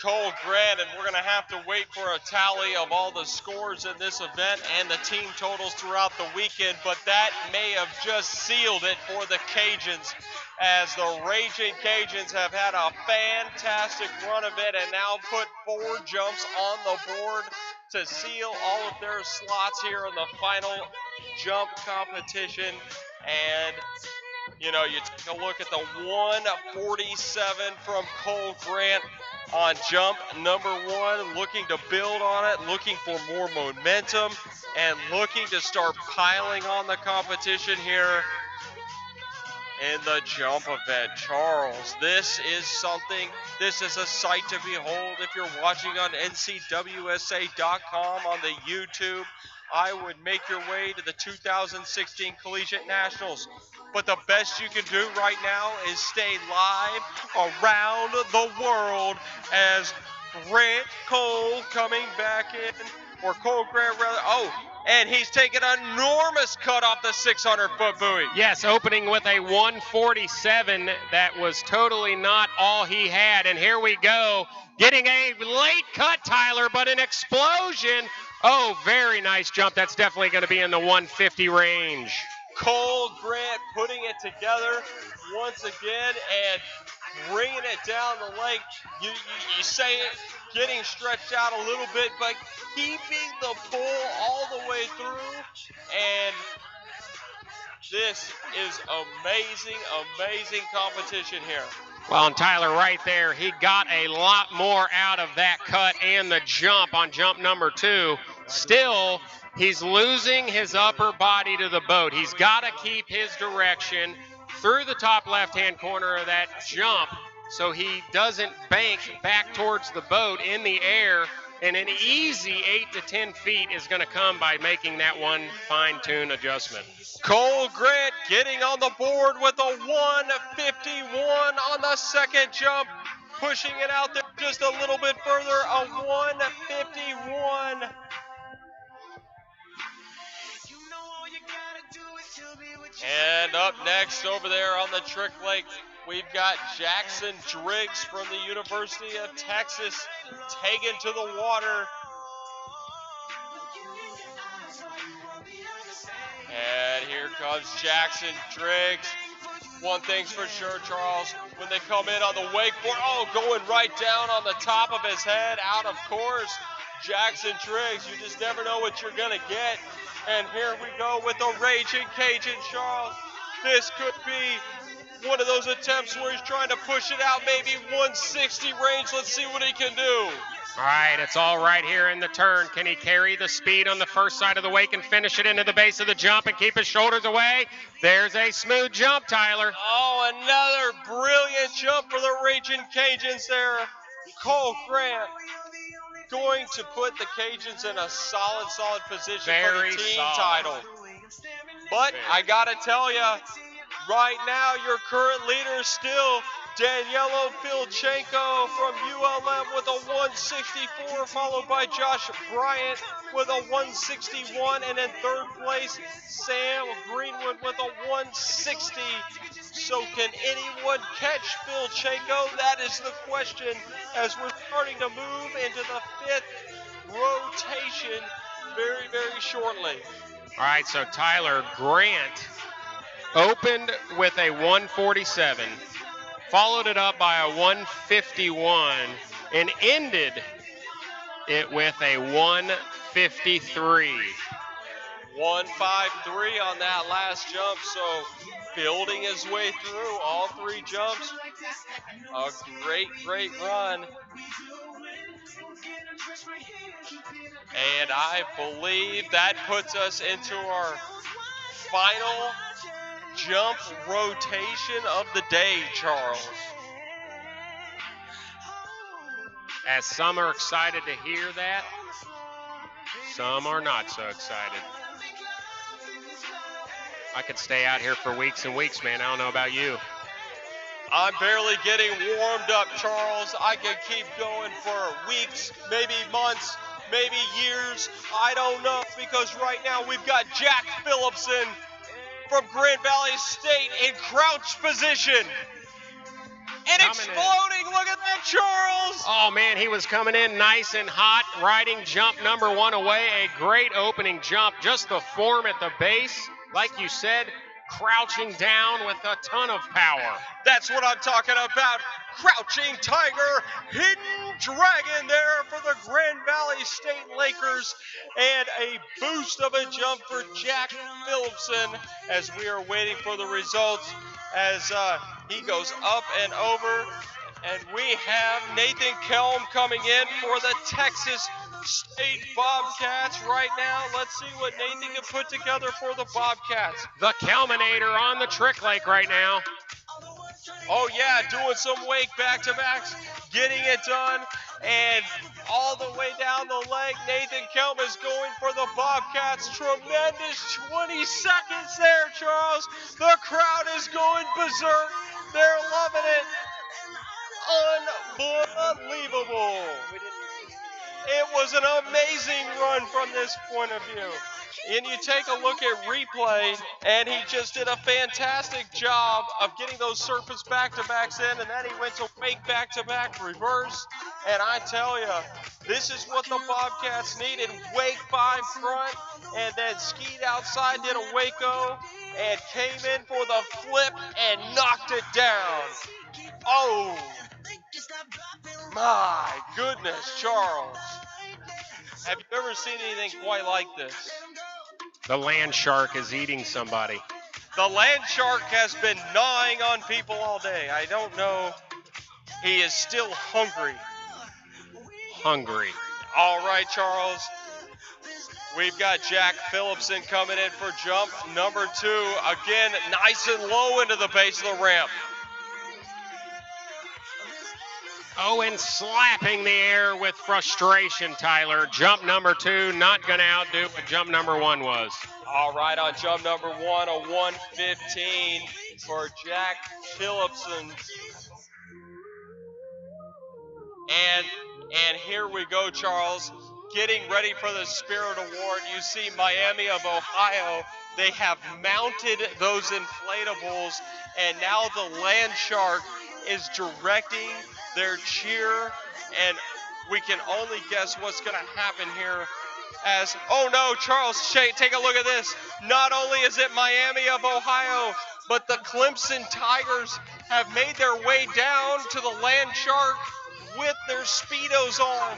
Cole Grant, and we're going to have to wait for a tally of all the scores in this event and the team totals throughout the weekend, but that may have just sealed it for the Cajuns, as the Raging Cajuns have had a fantastic run of it and now put 4 jumps on the board to seal all of their slots here in the final jump competition. And you know, you take a look at the 147 from Cole Grant on jump number 1, looking to build on it, looking for more momentum, and looking to start piling on the competition here in the jump event. Charles, this is a sight to behold. If you're watching on NCWSA.com on the YouTube, I would make your way to the 2016 Collegiate Nationals. But the best you can do right now is stay live around the world as Grant Cole coming back in, or Cole Grant rather. And he's taken an enormous cut off the 600-foot buoy. Yes, opening with a 147. That was totally not all he had. And here we go, getting a late cut, Tyler, but an explosion. Oh, very nice jump. That's definitely going to be in the 150 range. Cole Grant putting it together once again and bringing it down the lake. You say it, getting stretched out a little bit, but keeping the pull all the way through. And this is amazing competition here. Well, and Tyler, right there, he got a lot more out of that cut and the jump on jump number 2. Still, he's losing his upper body to the boat. He's got to keep his direction through the top left-hand corner of that jump so he doesn't bank back towards the boat in the air. And an easy 8 to 10 feet is going to come by making that one fine-tune adjustment. Cole Grant getting on the board with a 151 on the second jump, pushing it out there just a little bit further, a 151. And up next over there on the trick lake, we've got Jackson Driggs from the University of Texas taken to the water. And here comes Jackson Driggs. One thing's for sure, Charles, when they come in on the wakeboard, going right down on the top of his head, out of course. Jackson Driggs, you just never know what you're going to get. And here we go with the Raging Cajun, Charles. This could be one of those attempts where he's trying to push it out, maybe 160 range. Let's see what he can do. All right, it's all right here in the turn. Can he carry the speed on the first side of the wake and finish it into the base of the jump and keep his shoulders away? There's a smooth jump, Tyler. Oh, another brilliant jump for the Raging Cajuns there. Cole Grant going to put the Cajuns in a solid position for the team title. But I got to tell you, right now your current leader is still Danielo Filchenko from ULM with a 164, followed by Josh Bryant with a 161, and in third place, Sam Greenwood with a 160. So can anyone catch Filchenko? That is the question as we're starting to move into the 5th rotation very shortly. All right, so Tyler, Grant opened with a 147. Followed it up by a 151 and ended it with a 153. 153 on that last jump, so building his way through all 3 jumps. A great run. And I believe that puts us into our final jump rotation of the day, Charles. As some are excited to hear that, some are not so excited. I could stay out here for weeks and weeks, man. I don't know about you. I'm barely getting warmed up, Charles. I could keep going for weeks, maybe months, maybe years. I don't know, because right now we've got Jack Phillipson from Grand Valley State in crouch position. And Coming in. exploding. Look at that, Charles. Oh, man, he was coming in nice and hot, riding jump number 1 away. A great opening jump. Just the form at the base, like you said, crouching down with a ton of power. That's what I'm talking about. Crouching Tiger, Hidden Dragon there for the Grand Valley State Lakers. And a boost of a jump for Jack Phillipson as we are waiting for the results as he goes up and over. And we have Nathan Kelm coming in for the Texas State Bobcats right now. Let's see what Nathan can put together for the Bobcats. The Kelminator on the trick lake right now. Oh yeah, doing some wake back-to-backs, getting it done, and all the way down the leg, Nathan Kelm is going for the Bobcats. Tremendous 20 seconds there, Charles. The crowd is going berserk. They're loving it. Unbelievable. It was an amazing run from this point of view. And you take a look at replay, and he just did a fantastic job of getting those surface back-to-backs in, and then he went to wake back-to-back reverse. And I tell you, this is what the Bobcats needed. Wake by front, and then skied outside, did a Waco, and came in for the flip and knocked it down. Oh, my goodness, Charles. Have you ever seen anything quite like this? The land shark is eating somebody. The land shark has been gnawing on people all day. I don't know. He is still hungry. Hungry. All right, Charles. We've got Jack Phillipson coming in for jump number 2. Again, nice and low into the base of the ramp. Oh, and slapping the air with frustration, Tyler. Jump number 2, not going to outdo what jump number 1 was. All right, on jump number 1, a 1:15 for Jack Phillipson. And here we go, Charles. Getting ready for the Spirit Award. You see Miami of Ohio. They have mounted those inflatables, and now the Land Shark is directing their cheer, and we can only guess what's going to happen here as, oh no, Charles, take a look at this. Not only is it Miami of Ohio, but the Clemson Tigers have made their way down to the Land Shark with their Speedos on.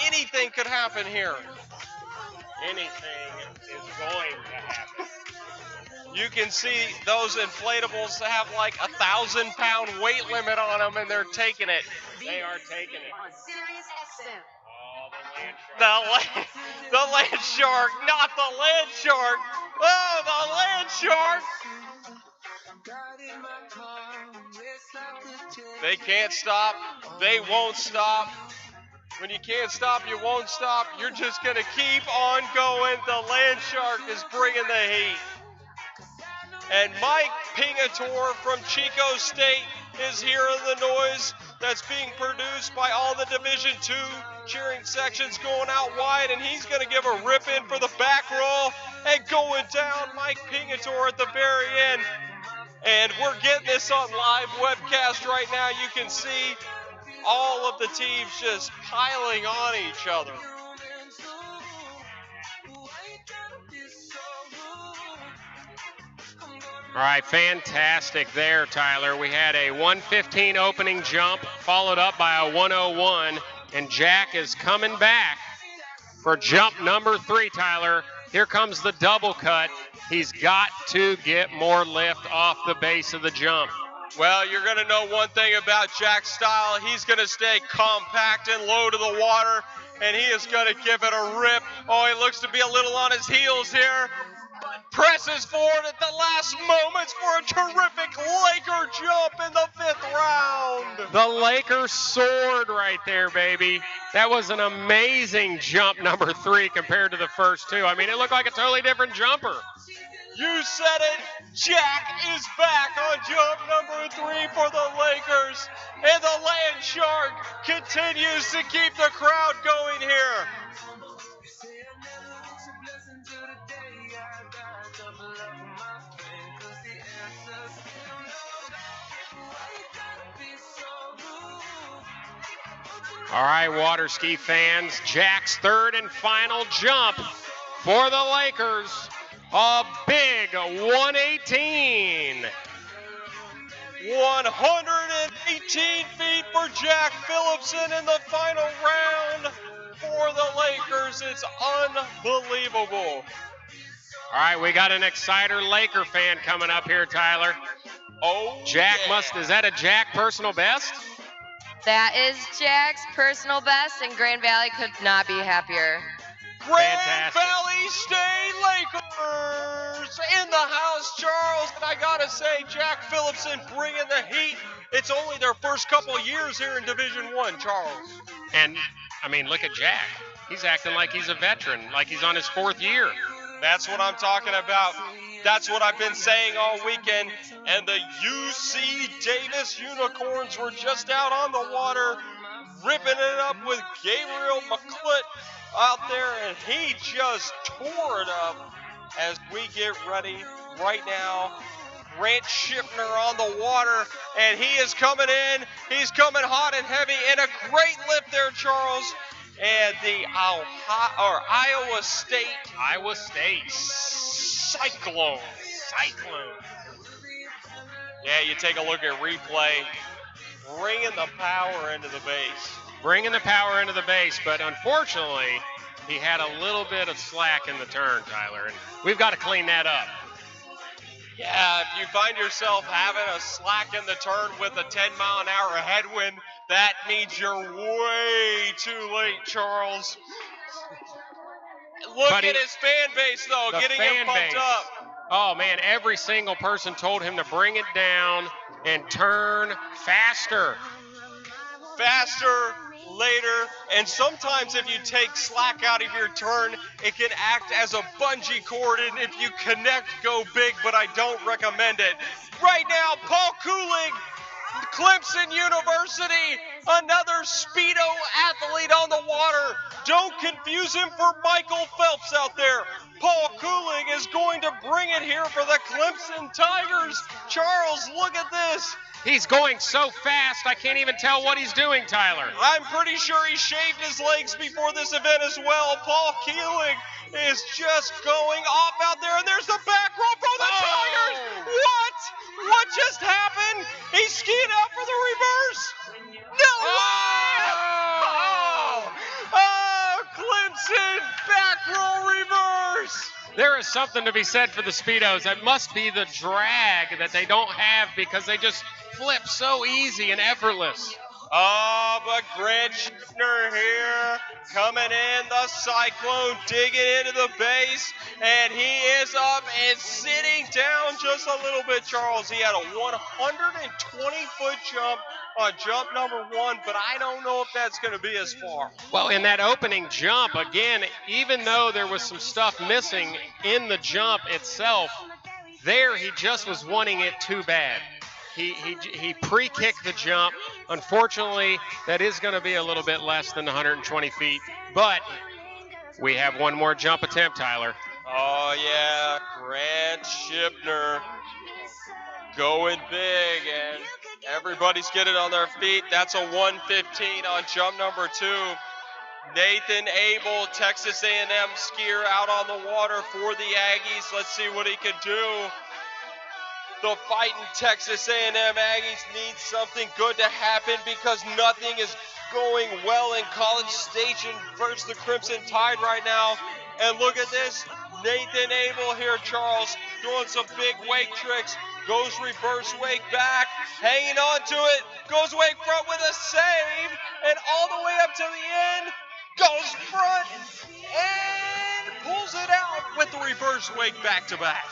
Anything could happen here. Anything is going to happen. You can see those inflatables have like 1,000-pound weight limit on them, and they're taking it. They are taking it. The land shark, not the land shark. Oh, the land shark. They can't stop. They won't stop. When you can't stop, you won't stop. You're just going to keep on going. The land shark is bringing the heat. And Mike Pingator from Chico State is hearing the noise that's being produced by all the Division II cheering sections going out wide, and he's going to give a rip in for the back roll and going down Mike Pingator at the very end. And we're getting this on live webcast right now. You can see all of the teams just piling on each other. All right, fantastic there, Tyler. We had a 1:15 opening jump, followed up by a 1:01, and Jack is coming back for jump number 3, Tyler. Here comes the double cut. He's got to get more lift off the base of the jump. Well, you're going to know one thing about Jack's style. He's going to stay compact and low to the water, and he is going to give it a rip. Oh, he looks to be a little on his heels here. Presses forward at the last moments for a terrific Laker jump in the 5th round. The Lakers soared right there, baby. That was an amazing jump number 3 compared to the first 2. I mean, it looked like a totally different jumper. You said it. Jack is back on jump number 3 for the Lakers. And the Land Shark continues to keep the crowd going here. All right, water ski fans, Jack's third and final jump for the Lakers. A big 118. 118 feet for Jack Phillipson in the final round for the Lakers. It's unbelievable. All right, we got an Exciter Laker fan coming up here, Tyler. Oh, Jack yeah. is that a Jack personal best? That is Jack's personal best, and Grand Valley could not be happier. Grand Fantastic. Valley State Lakers in the house, Charles. And I got to say, Jack Phillipson bringing the heat. It's only their first couple of years here in Division I, Charles. And, I mean, look at Jack. He's acting like he's a veteran, like he's on his fourth year. That's what I'm talking about. That's what I've been saying all weekend. And the UC Davis Unicorns were just out on the water, ripping it up with Gabriel McClitt out there, and he just tore it up as we get ready right now. Grant Shipner on the water, and he is coming in. He's coming hot and heavy, and a great lift there, Charles. And the Iowa State Cyclone. Yeah, you take a look at replay, bringing the power into the base. Bringing the power into the base, but unfortunately, he had a little bit of slack in the turn, Tyler, and we've got to clean that up. Yeah, if you find yourself having a slack in the turn with a 10-mile-an-hour headwind, that means you're way too late, Charles. Look at his fan base, though, getting him pumped up. Oh, man, every single person told him to bring it down and turn faster. Faster, later, and sometimes if you take slack out of your turn, it can act as a bungee cord, and if you connect, go big, but I don't recommend it. Right now, Paul Cooling, Clemson University, another Speedo athlete on the water. Don't confuse him for Michael Phelps out there. Paul Cooling is going to bring it here for the Clemson Tigers. Charles, look at this. He's going so fast, I can't even tell what he's doing, Tyler. I'm pretty sure he shaved his legs before this event as well. Paul Keeling is just going off out there, and there's the back row for the Tigers. What? What just happened? He skied out for the reverse. No way! Clemson back row reverse. There is something to be said for the Speedos. It must be the drag that they don't have because they just flip so easy and effortless. Oh, but Grant Schiffner here, coming in, the Cyclone, digging into the base, and he is up and sitting down just a little bit, Charles. He had a 120-foot jump on jump number 1, but I don't know if that's going to be as far. Well, in that opening jump, again, even though there was some stuff missing in the jump itself, there he just was wanting it too bad. He pre-kicked the jump. Unfortunately, that is going to be a little bit less than 120 feet, but we have one more jump attempt, Tyler. Oh, yeah, Grant Shipner going big, and everybody's getting on their feet. That's a 115 on jump number 2. Nathan Abel, Texas A&M skier out on the water for the Aggies. Let's see what he can do. The fighting Texas A&M Aggies need something good to happen because nothing is going well in College Station versus the Crimson Tide right now. And look at this, Nathan Abel here, Charles, doing some big wake tricks. Goes reverse wake back, hanging on to it, goes wake front with a save, and all the way up to the end, goes front, and pulls it out with the reverse wake back to back.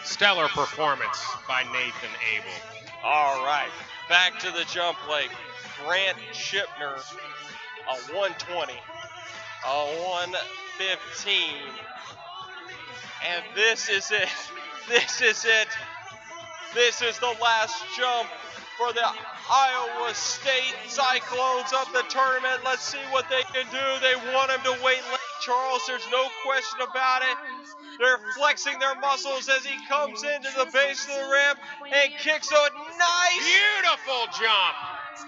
Stellar performance by Nathan Abel. All right, back to the jump lake. Grant Shipner, a 120, a 115, and this is it. This is it. This is the last jump for the Iowa State Cyclones of the tournament. Let's see what they can do. They want him to wait late, Charles. There's no question about it. They're flexing their muscles as he comes into the base of the ramp and kicks a nice, beautiful jump.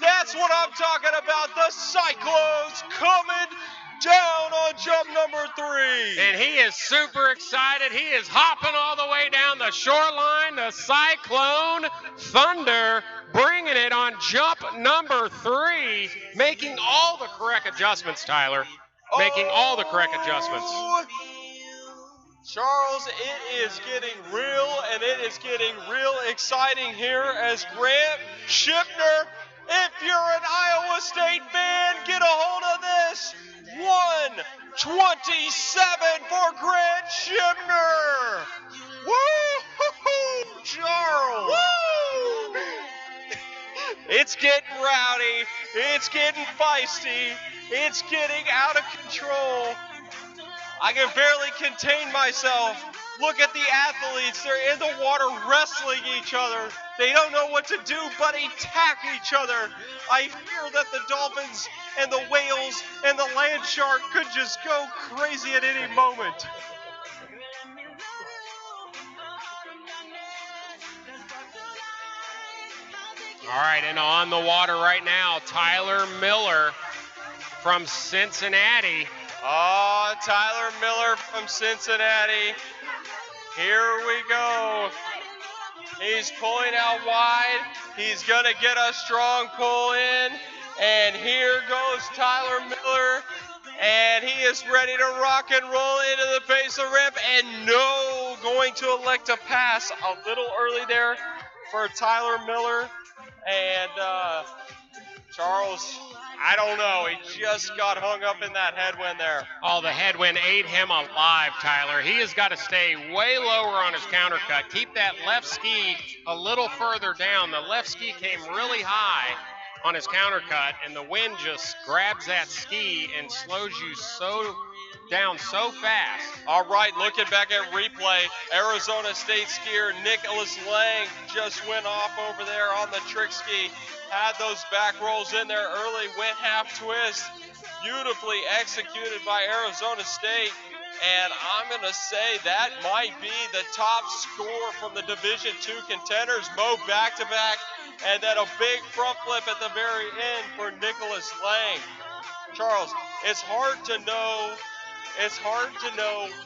That's what I'm talking about. The Cyclones coming down on jump number 3. And he is super excited. He is hopping all the way down the shoreline. The Cyclone Thunder bringing it on jump number 3, making all the correct adjustments, Tyler. Making all the correct adjustments. Charles, it is getting real, and it is getting real exciting here as Grant Shipner, if you're an Iowa State fan, get a hold of this. 1:27 for Grant Shipner. Woo! Charles. Woo! It's getting rowdy. It's getting feisty. It's getting out of control. I can barely contain myself. Look at the athletes. They're in the water wrestling each other. They don't know what to do but attack each other. I fear that the dolphins and the whales and the land shark could just go crazy at any moment. All right, and on the water right now, Tyler Miller from Cincinnati. Oh, Tyler Miller from Cincinnati. Here we go. He's pulling out wide. He's going to get a strong pull in. And here goes Tyler Miller. And he is ready to rock and roll into the base of the ramp. And no, going to elect to pass a little early there for Tyler Miller. And Charles, I don't know. He just got hung up in that headwind there. Oh, the headwind ate him alive, Tyler. He has got to stay way lower on his countercut. Keep that left ski a little further down. The left ski came really high on his countercut, and the wind just grabs that ski and slows you down so fast. All right, looking back at replay, Arizona State skier Nicholas Lang just went off over there on the trick ski. Had those back rolls in there early, went half twist. Beautifully executed by Arizona State. And I'm going to say that might be the top score from the Division II contenders. Mo back-to-back, and then a big front flip at the very end for Nicholas Lang. Charles, it's hard to know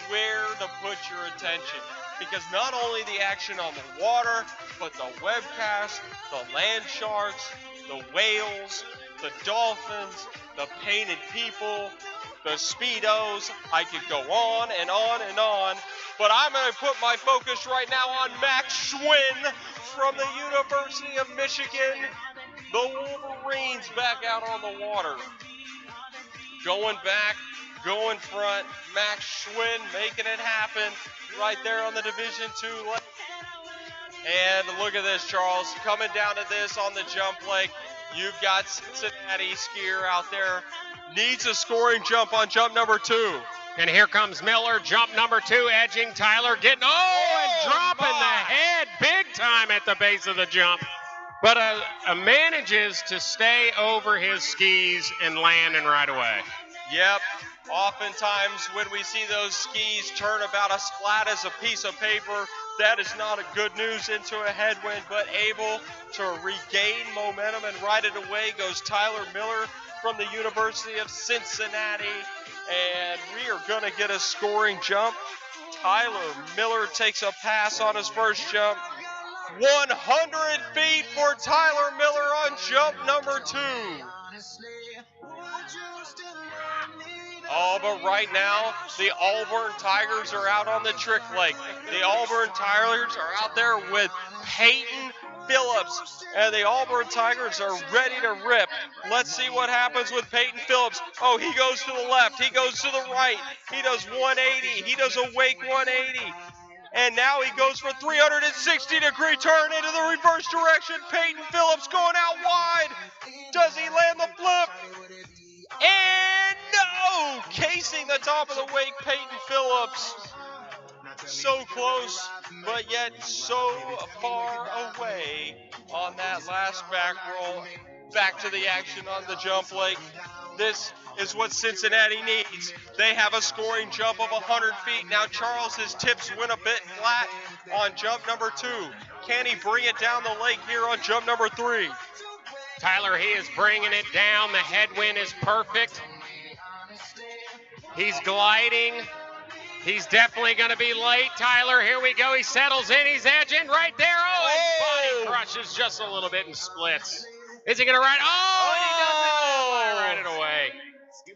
where to put your attention, because not only the action on the water, but the webcast, the land sharks, the whales, the dolphins, the painted people, the speedos. I could go on and on and on, but I'm going to put my focus right now on Max Schwinn from the University of Michigan. The Wolverines back out on the water. Going back, going front, Max Schwinn making it happen right there on the Division II leg. And look at this, Charles, coming down to this on the jump leg. You've got Cincinnati skier out there, needs a scoring jump on jump number 2. And here comes Miller, jump number 2, edging Tyler, and dropping the head big time at the base of the jump. But manages to stay over his skis and land and right away. Yep. Oftentimes when we see those skis turn about as flat as a piece of paper, that is not a good news into a headwind, but able to regain momentum, and right away goes Tyler Miller from the University of Cincinnati, and we are going to get a scoring jump. Tyler Miller takes a pass on his first jump. 100 feet for Tyler Miller on jump number 2. Oh, but right now, the Auburn Tigers are out on the trick leg. The Auburn Tigers are out there with Peyton Phillips, and the Auburn Tigers are ready to rip. Let's see what happens with Peyton Phillips. Oh, he goes to the left. He goes to the right. He does 180. He does a wake 180. And now he goes for 360-degree turn into the reverse direction. Peyton Phillips going out wide. Does he land the flip? And no! Casing the top of the wake, Peyton Phillips. So close, but yet so far away on that last back roll. Back to the action on the jump leg. This is what Cincinnati needs. They have a scoring jump of 100 feet. Now Charles's tips went a bit flat on jump number 2. Can he bring it down the lake here on jump number 3? Tyler, he is bringing it down. The headwind is perfect. He's gliding. He's definitely going to be late, Tyler. Here we go. He settles in. He's edging right there. Oh, and body crushes just a little bit and splits. Is he going to ride? Oh, and he doesn't. Ride it away.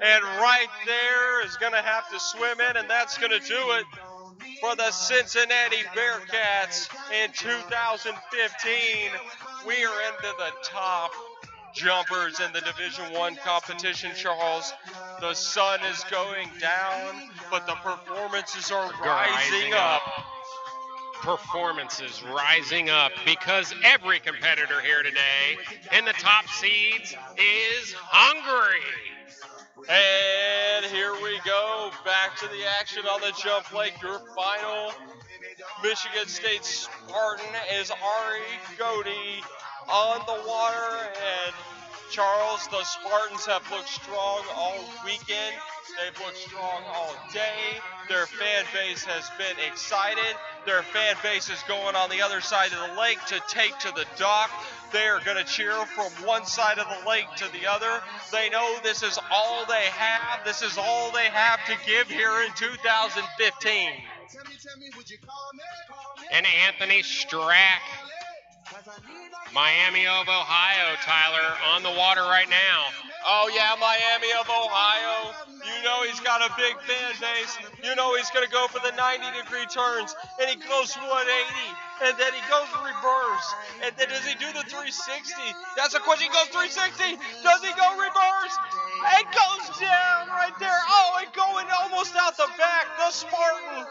And right there is going to have to swim in, and that's going to do it for the Cincinnati Bearcats in 2015. We are into the top jumpers in the Division I competition, Charles. The sun is going down, but the performances are rising up. Performances rising up because every competitor here today in the top seeds is hungry. And here we go, back to the action on the jump lake. Your final Michigan State Spartan is Ari Godey on the water. And Charles, the Spartans have looked strong all weekend. They've looked strong all day. Their fan base has been excited. Their fan base is going on the other side of the lake to take to the dock. They are going to cheer from one side of the lake to the other. They know this is all they have. This is all they have to give here in 2015. And Anthony Strack, Miami of Ohio, Tyler, on the water right now. Oh, yeah, Miami of Ohio. You know he's got a big fan base. You know he's going to go for the 90-degree turns. And he goes 180. And then he goes reverse. And then does he do the 360? That's a question. He goes 360. Does he go reverse? It goes down right there. Oh, and going almost out the back. The Spartan.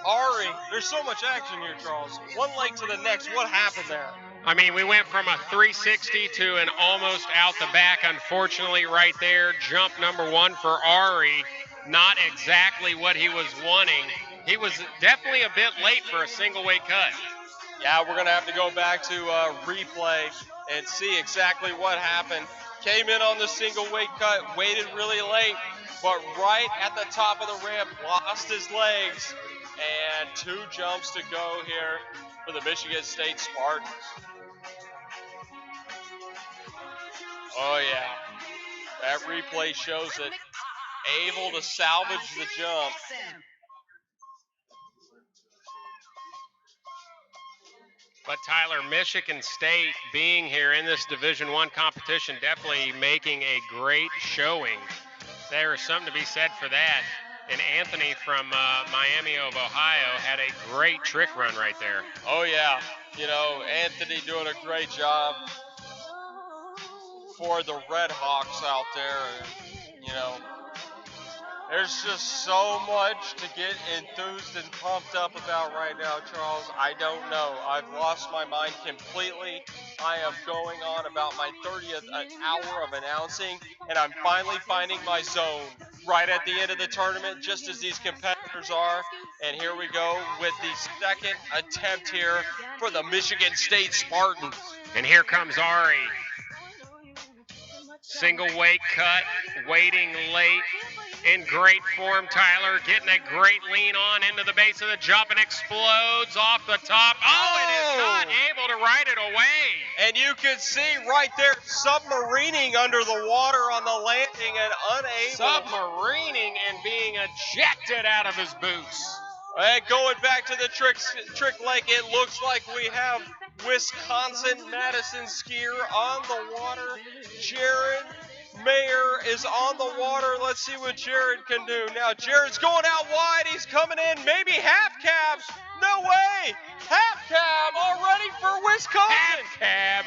Ari, there's so much action here, Charles. One leg to the next. What happened there? I mean, we went from a 360 to an almost out the back, unfortunately, right there. Jump number one for Ari. Not exactly what he was wanting. He was definitely a bit late for a single weight cut. Yeah, we're going to have to go back to replay and see exactly what happened. Came in on the single weight cut, waited really late, but right at the top of the ramp, lost his legs. And 2 jumps to go here for the Michigan State Spartans. Oh, yeah. That replay shows it. Able to salvage the jump. But Tyler, Michigan State being here in this Division I competition, definitely making a great showing. There is something to be said for that. And Anthony from Miami of Ohio had a great trick run right there. Oh, yeah. You know, Anthony doing a great job for the Red Hawks out there. And, you know, there's just so much to get enthused and pumped up about right now, Charles. I don't know. I've lost my mind completely. I am going on about my 30th hour of announcing, and I'm finally finding my zone right at the end of the tournament, just as these competitors are. And here we go with the second attempt here for the Michigan State Spartans. And here comes Ari. Single weight cut, waiting late, in great form, Tyler, getting a great lean on into the base of the jump and explodes off the top. Oh, and is not able to ride it away. And you can see right there, submarining under the water on the landing and unable. Submarining and being ejected out of his boots. And going back to the trick lake, it looks like we have Wisconsin-Madison skier on the water. Jared Mayer is on the water. Let's see what Jared can do. Now, Jared's going out wide. He's coming in. Maybe half cab. No way. Half cab already for Wisconsin. Half cab.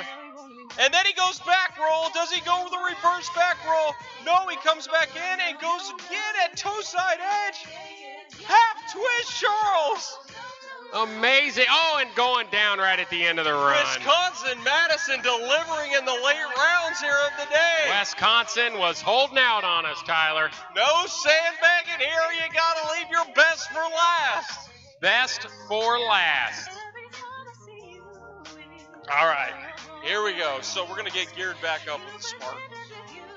And then he goes back roll. Does he go with the reverse back roll? No, he comes back in and goes again at toe-side edge. Half twist, Charles. Amazing. Oh, and going down right at the end of the run. Wisconsin-Madison delivering in the late rounds here of the day. Wisconsin was holding out on us, Tyler. No sandbagging here. You got to leave your best for last. Best for last. All right. Here we go. So we're going to get geared back up with the Spartans.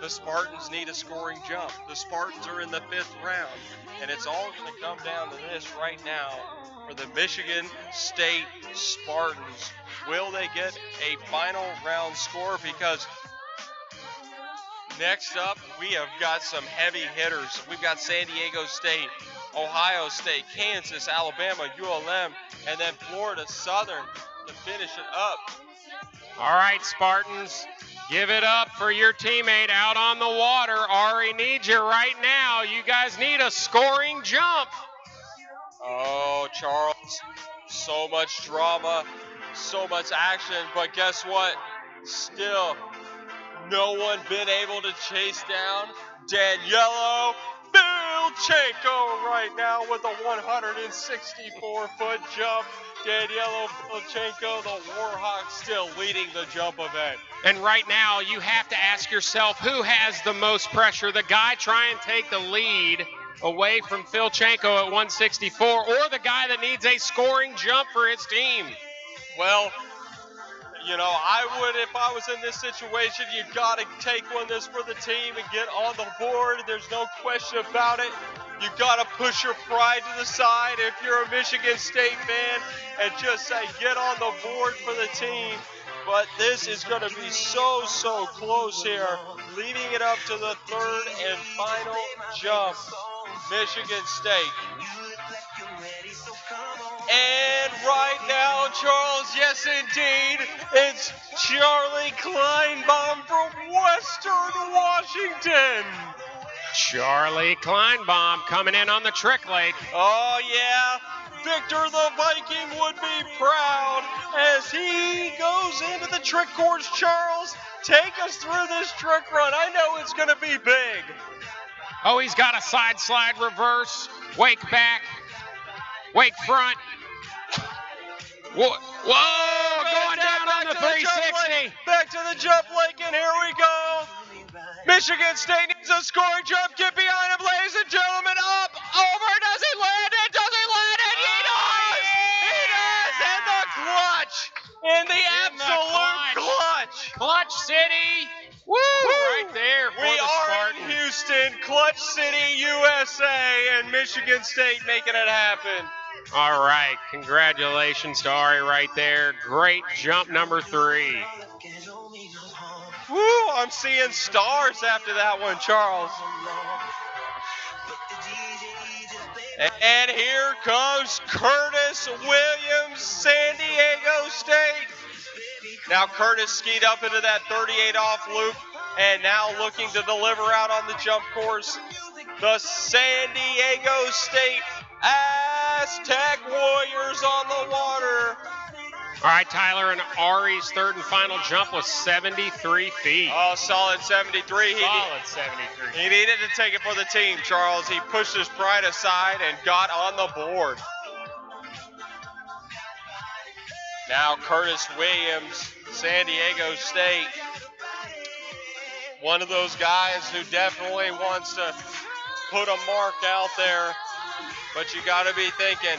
the Spartans need a scoring jump. The Spartans are in the 5th round, and it's all going to come down to this right now for the Michigan State Spartans. Will they get a final round score? Because next up, we have got some heavy hitters. We've got San Diego State, Ohio State, Kansas, Alabama, ULM, and then Florida Southern to finish it up. All right, Spartans, give it up for your teammate out on the water. Ari needs you right now. You guys need a scoring jump. Oh, Charles, so much drama, so much action, but guess what? Still, no one been able to chase down Danielo Vilchenko right now with a 164-foot jump. Danielo Vilchenko, the Warhawk, still leading the jump event. And right now, you have to ask yourself, who has the most pressure? The guy trying to take the lead away from Vilchenko at 164, or the guy that needs a scoring jump for his team? Well, you know, I would, if I was in this situation, you got to take one this for the team and get on the board. There's no question about it. You got to push your pride to the side if you're a Michigan State fan and just say, get on the board for the team. But this is going to be so, so close here, leaving it up to the 3rd and final jump. Michigan State. And right now, Charles, yes indeed, it's Charlie Kleinbaum from Western Washington. Charlie Kleinbaum coming in on the trick leg. Oh yeah, Victor the Viking would be proud as he goes into the trick course. Charles, take us through this trick run. I know it's going to be big. Oh, he's got a side slide reverse, wake back, wake front. Whoa, going down on the 360. Back to the jump lake, and here we go. Michigan State needs a scoring jump. Get behind him, ladies and gentlemen. Up, over. Does he land it? Does he land it? He does! He does! And the clutch! In the absolute clutch! Clutch City. Woo! Right there for we the are Spartans. in Houston, Clutch City, USA, and Michigan State making it happen. All right, congratulations to Ari right there. Great jump number 3. Woo, I'm seeing stars after that one, Charles. And here comes Curtis Williams, San Diego State. Now Curtis skied up into that 38 off loop and now looking to deliver out on the jump course. The San Diego State Aztec Warriors on the water. All right, Tyler, and Ari's 3rd and final jump was 73 feet. Oh, solid 73. Solid 73. He needed to take it for the team, Charles. He pushed his pride aside and got on the board. Now Curtis Williams, San Diego State. One of those guys who definitely wants to put a mark out there. But you got to be thinking,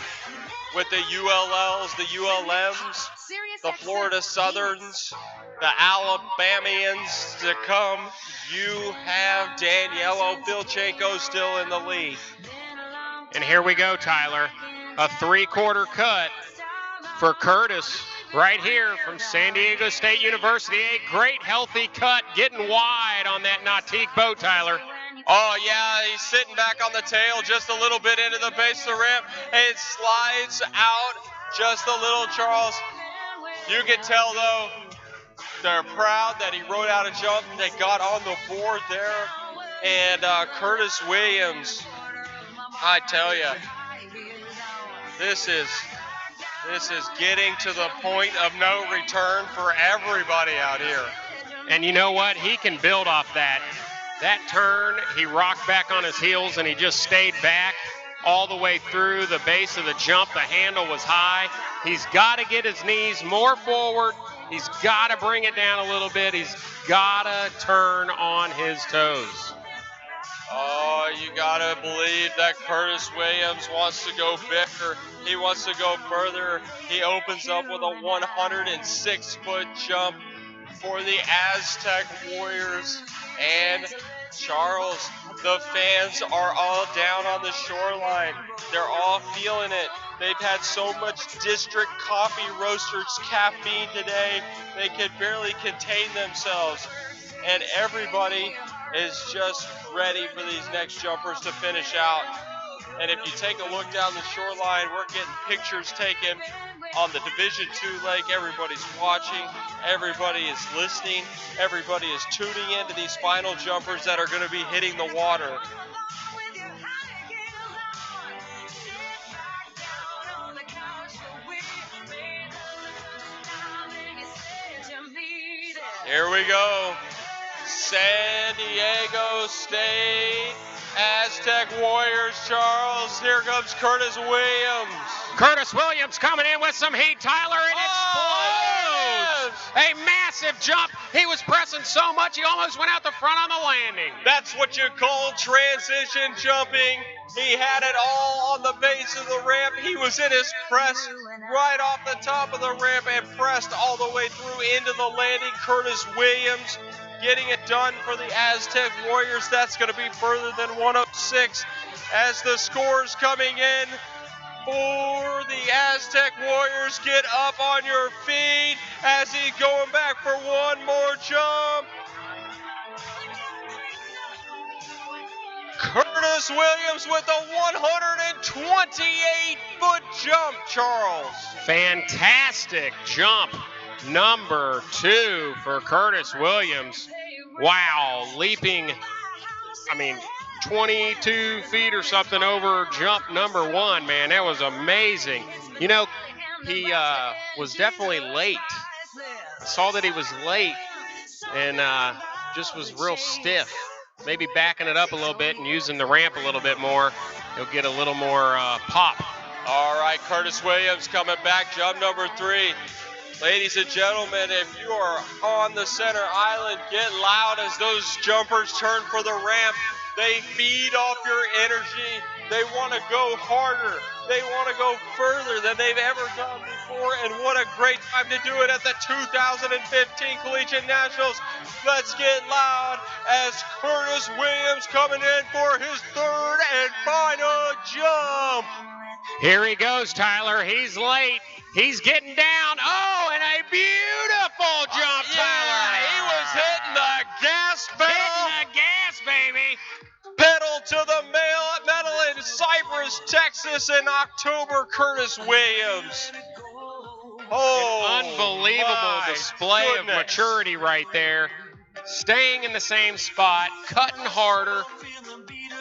with the ULLs, the ULMs, the Florida Southerns, the Alabamians to come, you have Danielo Vilchenko still in the lead. And here we go, Tyler. A 3/4 cut for Curtis right here from San Diego State University. A great healthy cut, getting wide on that nautique boat, Tyler. Oh, yeah, he's sitting back on the tail just a little bit into the base of the ramp. And it slides out just a little, Charles. You can tell, though, they're proud that he rode out a jump. They got on the board there. And Curtis Williams, I tell you, this is getting to the point of no return for everybody out here. And you know what? He can build off that. That turn, he rocked back on his heels and he just stayed back all the way through the base of the jump. The handle was high. He's got to get his knees more forward. He's got to bring it down a little bit. He's got to turn on his toes. Oh, you got to believe that Curtis Williams wants to go bigger. He wants to go further. He opens up with a 106-foot jump. for the Aztec Warriors. And Charles, the fans are all down on the shoreline. They're all feeling it. They've had so much district coffee roasters caffeine today, they could barely contain themselves. And everybody is just ready for these next jumpers to finish out. And if you take a look down the shoreline, we're getting pictures taken on the Division II leg. Everybody's watching. Everybody is listening. Everybody is tuning into these final jumpers that are going to be hitting the water. Here we go. San Diego State Aztec Warriors, Charles. Here comes Curtis Williams. Curtis Williams coming in with some heat, Tyler, and explodes! Yes! A massive jump. He was pressing so much he almost went out the front on the landing. That's what you call transition jumping. He had it all on the base of the ramp. He was in his press right off the top of the ramp and pressed all the way through into the landing. Curtis Williams getting it done for the Aztec Warriors. That's going to be further than 106 as the scores coming in for the Aztec Warriors. Get up on your feet as he's going back for one more jump. Curtis Williams with a 128-foot jump, Charles. Fantastic jump. Number 2 for Curtis Williams. Wow, leaping, 22 feet or something over jump number 1, man. That was amazing. You know, he was definitely late. I saw that he was late and just was real stiff. Maybe backing it up a little bit and using the ramp a little bit more. He'll get a little more pop. All right, Curtis Williams coming back, jump number 3. Ladies and gentlemen, if you are on the center island, get loud as those jumpers turn for the ramp. They feed off your energy. They want to go harder. They want to go further than they've ever gone before. And what a great time to do it at the 2015 Collegiate Nationals. Let's get loud as Curtis Williams coming in for his 3rd and final jump. Here he goes, Tyler. He's late. He's getting down. Oh, and a beautiful jump, Tyler. He was hitting the gas pedal. Hitting the gas, baby. Pedal to the metal in Cypress, Texas in October, Curtis Williams. Oh, an unbelievable display of maturity right there. Staying in the same spot, cutting harder.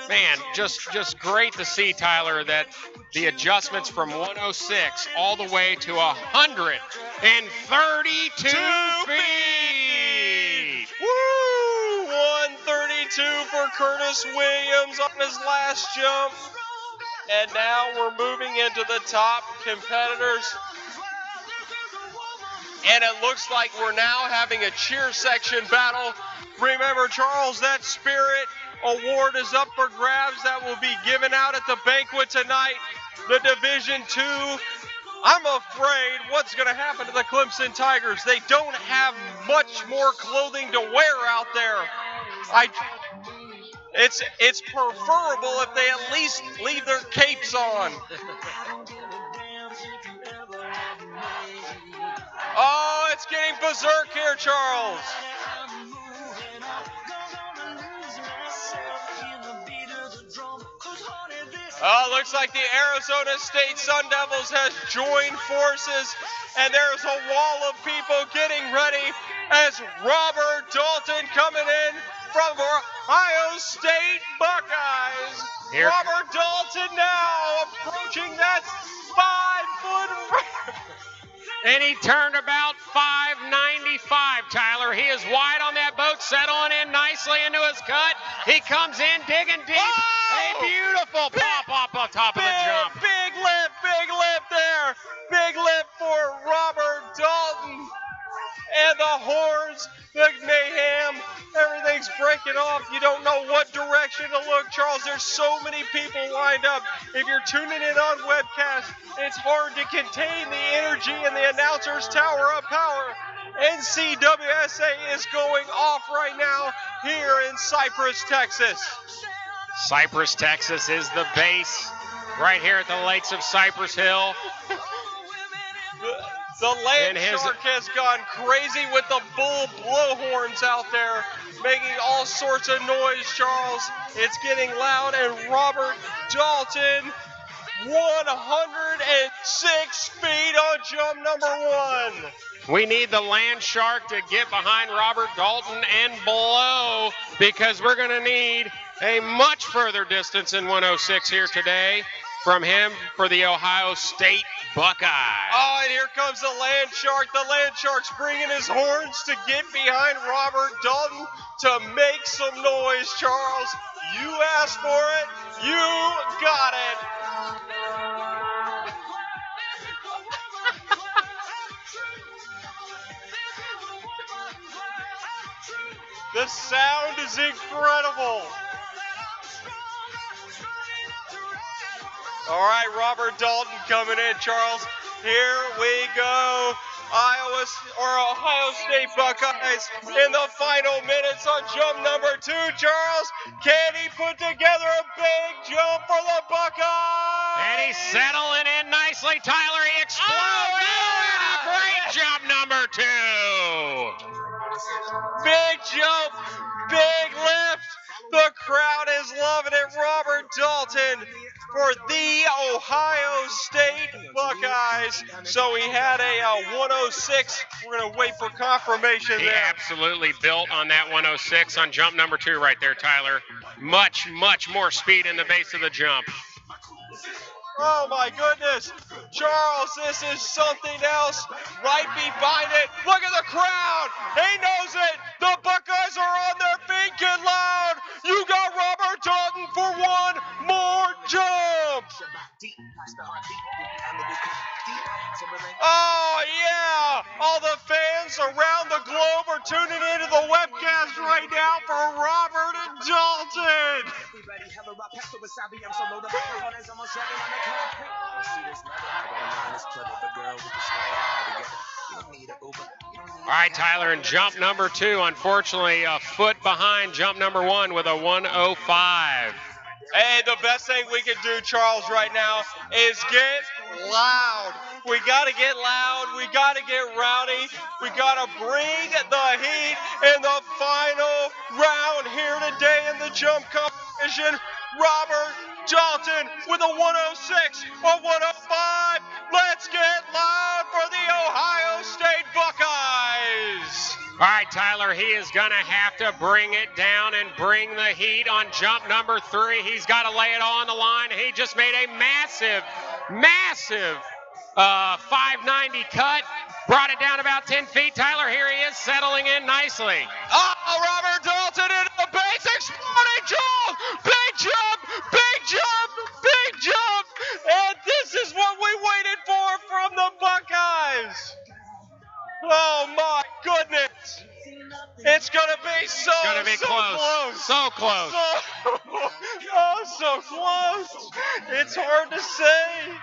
Man, just great to see, Tyler, that the adjustments from 106 all the way to 132 feet. Woo! 132 for Curtis Williams on his last jump. And now we're moving into the top competitors. And it looks like we're now having a cheer section battle. Remember, Charles, that Spirit Award is up for grabs. That will be given out at the banquet tonight. The Division II, I'm afraid what's going to happen to the Clemson Tigers. They don't have much more clothing to wear out there. It's preferable if they at least leave their capes on. Oh, it's getting berserk here, Charles. Oh, looks like the Arizona State Sun Devils has joined forces, and there's a wall of people getting ready as Robert Dalton coming in from Ohio State Buckeyes. Robert Dalton now approaching that 5-foot ramp. And he turned about 595, Tyler. He is wide on that boat, settling in nicely into his cut. He comes in digging deep. Oh! A beautiful pop off the top of the jump. Big lip there. Big lip for Robert Dalton. And the horns, the mayhem, everything legs breaking off. You don't know what direction to look, Charles. There's so many people lined up. If you're tuning in on webcast, it's hard to contain the energy in the announcer's tower of power. NCWSA is going off right now here in Cypress, Texas. Cypress, Texas is the base right here at the Lakes of Cypress Hill. The land shark has gone crazy with the bull blowhorns out there, making all sorts of noise, Charles. It's getting loud, and Robert Dalton, 106 feet on jump number 1. We need the land shark to get behind Robert Dalton and below, because we're going to need a much further distance in 106 here today from him for the Ohio State Buckeyes. Oh, and here comes the land shark. The land shark's bringing his horns to get behind Robert Dalton to make some noise, Charles. You asked for it. You got it. The sound is incredible. All right, Robert Dalton coming in, Charles. Here we go. Ohio State Buckeyes in the final minutes on jump number 2, Charles. Can he put together a big jump for the Buckeyes? And he's settling in nicely. Tyler, he explodes. And a great jump number 2. Big jump, big lift. The crowd is loving it. Robert Dalton for the Ohio State Buckeyes. So he had a 106. We're going to wait for confirmation He there. absolutely built on that 106 on jump number 2 right there, Tyler. Much, much more speed in the base of the jump. Oh my goodness. Charles, this is something else right behind it. Look at the crowd. He knows it. The Buckeyes are on their feet. Get loud. You got Robert Dalton for one more jump. Oh yeah. All the fans around the globe are tuning into the webcast right now for Robert Dalton. All right, Tyler, and jump number 2, unfortunately, a foot behind jump number 1 with a 105. Hey, the best thing we can do, Charles, right now is get loud. We got to get loud. We got to get rowdy. We got to bring the heat in the final round here today in the jump competition. Robert Dalton with a 106, a 105. Let's get loud for the Ohio State Buckeyes. All right, Tyler, he is going to have to bring it down and bring the heat on jump number 3. He's got to lay it all on the line. He just made a massive 590 cut. Brought it down about 10 feet. Tyler, here he is settling in nicely. Oh, Robert Dalton into the base. Exploding jump. Big jump. Big jump. Big jump. And this is what we waited for from the Buckeyes. Oh, my goodness. It's going to be so close. So close. So close. It's hard to say.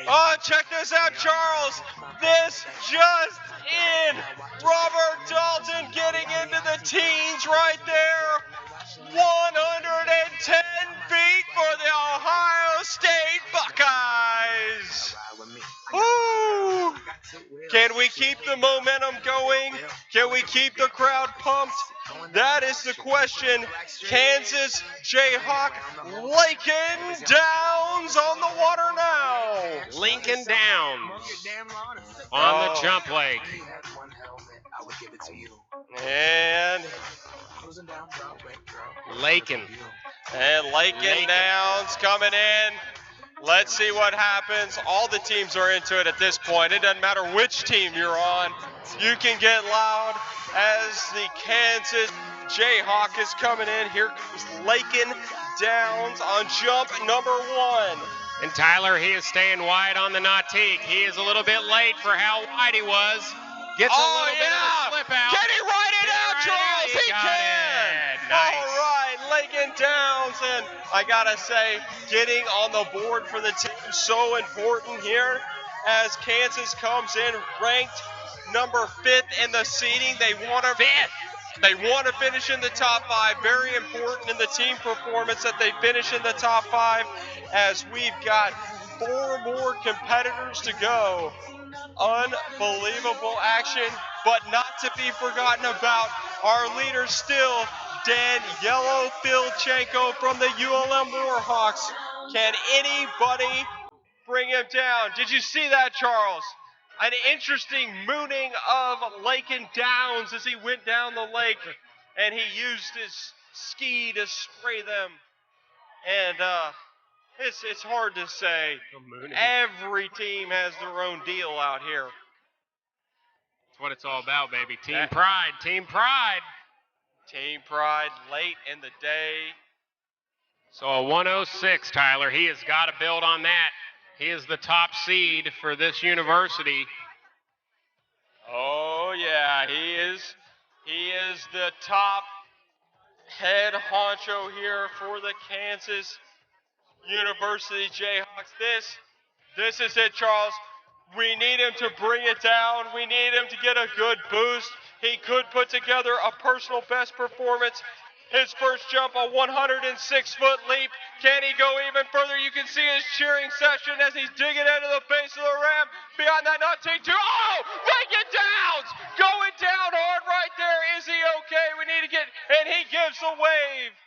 Oh, check this out, Charles. This just in. Robert Dalton getting into the teens right there. 110 feet for the Ohio State Buckeyes. Ooh. Can we keep the momentum going? Can we keep the crowd pumped? That is the question. Kansas Jayhawk Lincoln Downs on the water now. Lincoln Downs on the jump lake. And Lakin Downs coming in. Let's see what happens. All the teams are into it at this point. It doesn't matter which team you're on. You can get loud as the Kansas Jayhawk is coming in. Here comes Lakin Downs on jump number 1. And Tyler, he is staying wide on the nautique. He is a little bit late for how wide he was. Gets a little bit of a slip out. Can he ride it out, Charles? He can. Nice. All right, Lakin Downs, and I gotta say, getting on the board for the team so important here as Kansas comes in ranked number 5th in the seeding. They want to finish in the top 5. Very important in the team performance that they finish in the top 5, as we've got 4 more competitors to go. Unbelievable action, but not to be forgotten about, our leader still, Dan Yellow Filchenko from the ULM Warhawks. Can anybody bring him down? Did you see that, Charles? An interesting mooning of Lakin Downs as he went down the lake, and he used his ski to spray them. And it's hard to say. Every team has their own deal out here. That's what it's all about, baby. Team pride, team pride. Team pride late in the day. So a 106, Tyler. He has got to build on that. He is the top seed for this university. Oh, yeah, he is the top head honcho here for the Kansas University Jayhawks. This is it, Charles. We need him to bring it down. We need him to get a good boost. He could put together a personal best performance. His first jump, a 106-foot leap. Can he go even further? You can see his cheering session as he's digging into the base of the ramp. Behind that, not take two. Oh, Lakin Downs going down hard right there. Is he okay? We need to get, and he gives a wave.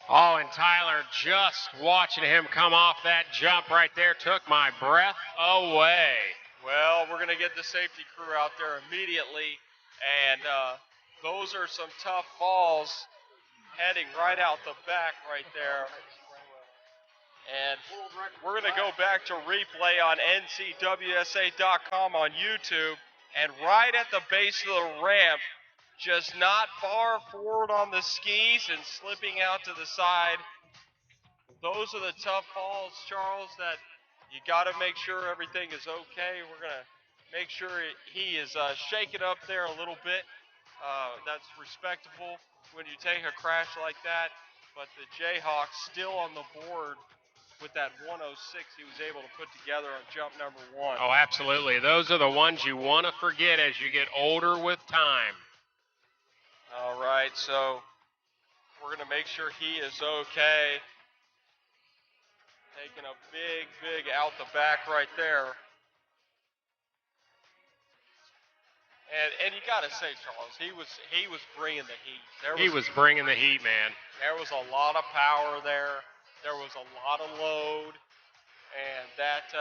Oh, and Tyler, just watching him come off that jump right there took my breath away. Well, we're going to get the safety crew out there immediately, and those are some tough falls heading right out the back right there. And we're going to go back to replay on NCWSA.com on YouTube, and right at the base of the ramp, just not far forward on the skis and slipping out to the side. Those are the tough falls, Charles, that you got to make sure everything is okay. We're going to make sure he is shaken up there a little bit. That's respectable when you take a crash like that. But the Jayhawks still on the board with that 106 he was able to put together on jump number 1. Oh, absolutely. Those are the ones you want to forget as you get older with time. All right, so we're going to make sure he is okay. Taking a big out the back right there. And you got to say, Charles, he was bringing the heat. He was bringing the heat, man. There was a lot of power there. There was a lot of load, and that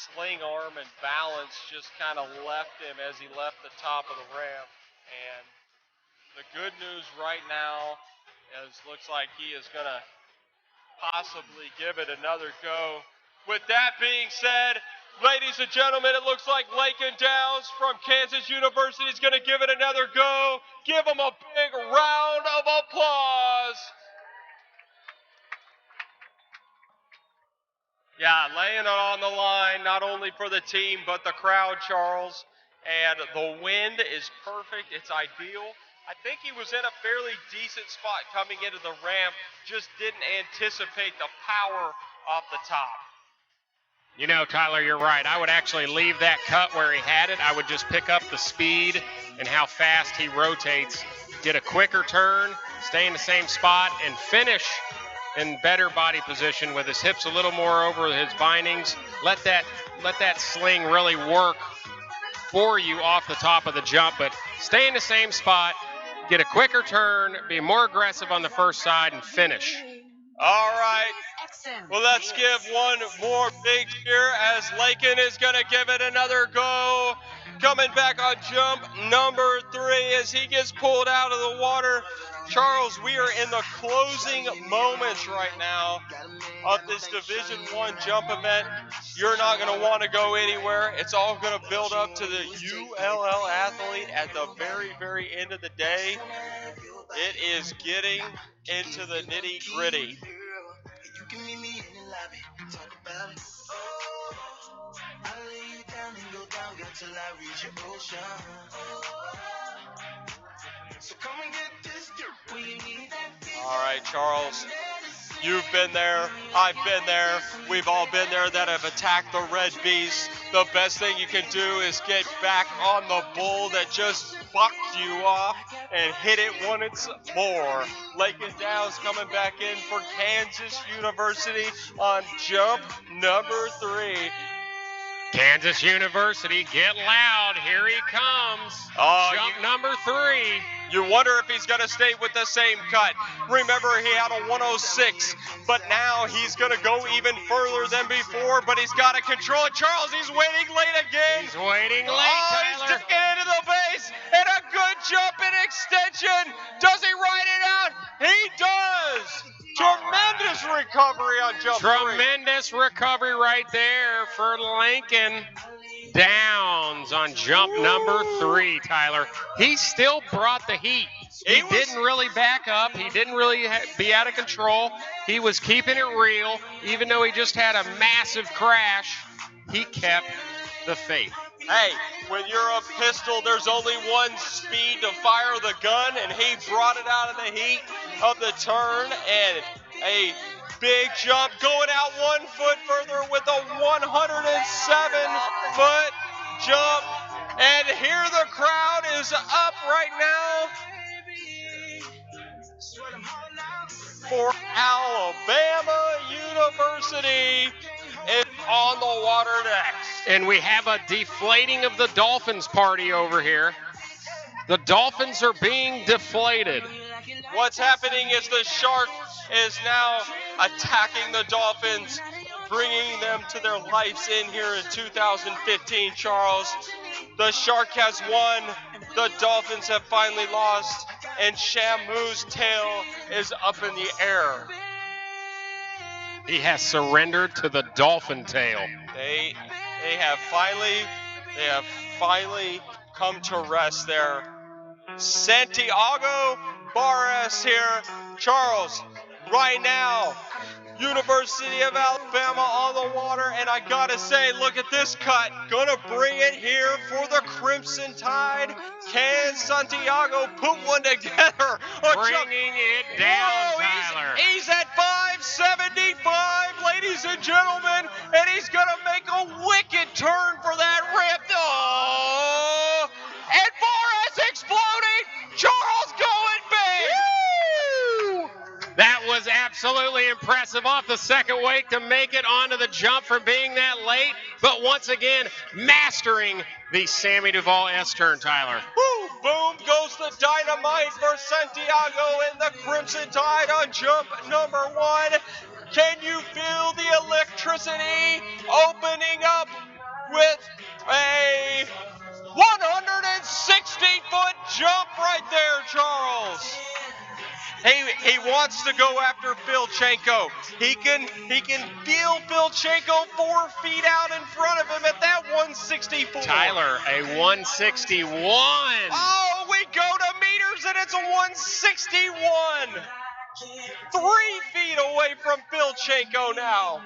sling arm and balance just kind of left him as he left the top of the ramp. And the good news right now is looks like he is going to possibly give it another go. With that being said, ladies and gentlemen, it looks like Lakin Downs from Kansas University is going to give it another go. Give him a big round of applause. Yeah, laying it on the line, not only for the team, but the crowd, Charles. And the wind is perfect. It's ideal. I think he was in a fairly decent spot coming into the ramp, just didn't anticipate the power off the top. You know, Tyler, you're right. I would actually leave that cut where he had it. I would just pick up the speed and how fast he rotates, get a quicker turn, stay in the same spot, and finish in better body position with his hips a little more over his bindings. Let that sling really work for you off the top of the jump, but stay in the same spot, get a quicker turn, be more aggressive on the first side, and finish. All right. Well, let's give one more big cheer as Lakin is going to give it another go. Coming back on jump number 3 as he gets pulled out of the water. Charles, we are in the closing moments right now of this Division I jump event. You're not going to want to go anywhere. It's all going to build up to the ULL athlete at the very, very end of the day. It is getting into the nitty-gritty. All right, Charles, you've been there, I've been there, we've all been there that have attacked the red beast. The best thing you can do is get back on the bull that just bucked you off and hit it once more. Lincoln Downs coming back in for Kansas University on jump number 3. Kansas University, get loud. Here he comes. Jump number 3. You wonder if he's going to stay with the same cut. Remember, he had a 106, but now he's going to go even further than before, but he's got to control it. Charles, he's waiting late again. He's waiting late, Tyler. He's taking into the base, and a good jump and extension. Does he ride it out? He does. Tremendous recovery on jump 3. Tremendous recovery right there for Lincoln Downs on jump number 3, Tyler. He still brought the heat. He didn't really back up. He didn't really be out of control. He was keeping it real. Even though he just had a massive crash, he kept the faith. Hey, when you're a pistol, there's only one speed to fire the gun, and he brought it out of the heat of the turn, and a big jump going out 1 foot further with a 107-foot jump. And here the crowd is up right now for Alabama University. It's on the water next. And we have a deflating of the Dolphins party over here. The Dolphins are being deflated. What's happening is the Shark is now attacking the Dolphins, bringing them to their lives in here in 2015, Charles. The Shark has won. The Dolphins have finally lost. And Shamu's tail is up in the air. He has surrendered to the Dolphin tail. They have finally come to rest there. Santiago Barres here. Charles, right now, University of Alabama on the water, and I gotta say, look at this cut. Gonna bring it here for the Crimson Tide. Can Santiago put one together? Bringing it down, Tyler. He's at 575, ladies and gentlemen, and he's gonna make a wicked turn for that rip. Oh! And Barres exploding. Charles going big. That was absolutely impressive off the second wake to make it onto the jump for being that late. But once again, mastering the Sammy Duvall S-turn, Tyler. Woo! Boom goes the dynamite for Santiago and the Crimson Tide on jump number 1. Can you feel the electricity opening up with a 160-foot jump right there, Charles? He wants to go after Filchenko. He can feel Filchenko 4 feet out in front of him at that 164. Tyler, a 161. Oh, we go to meters and it's a 161. 3 feet away from Filchenko now.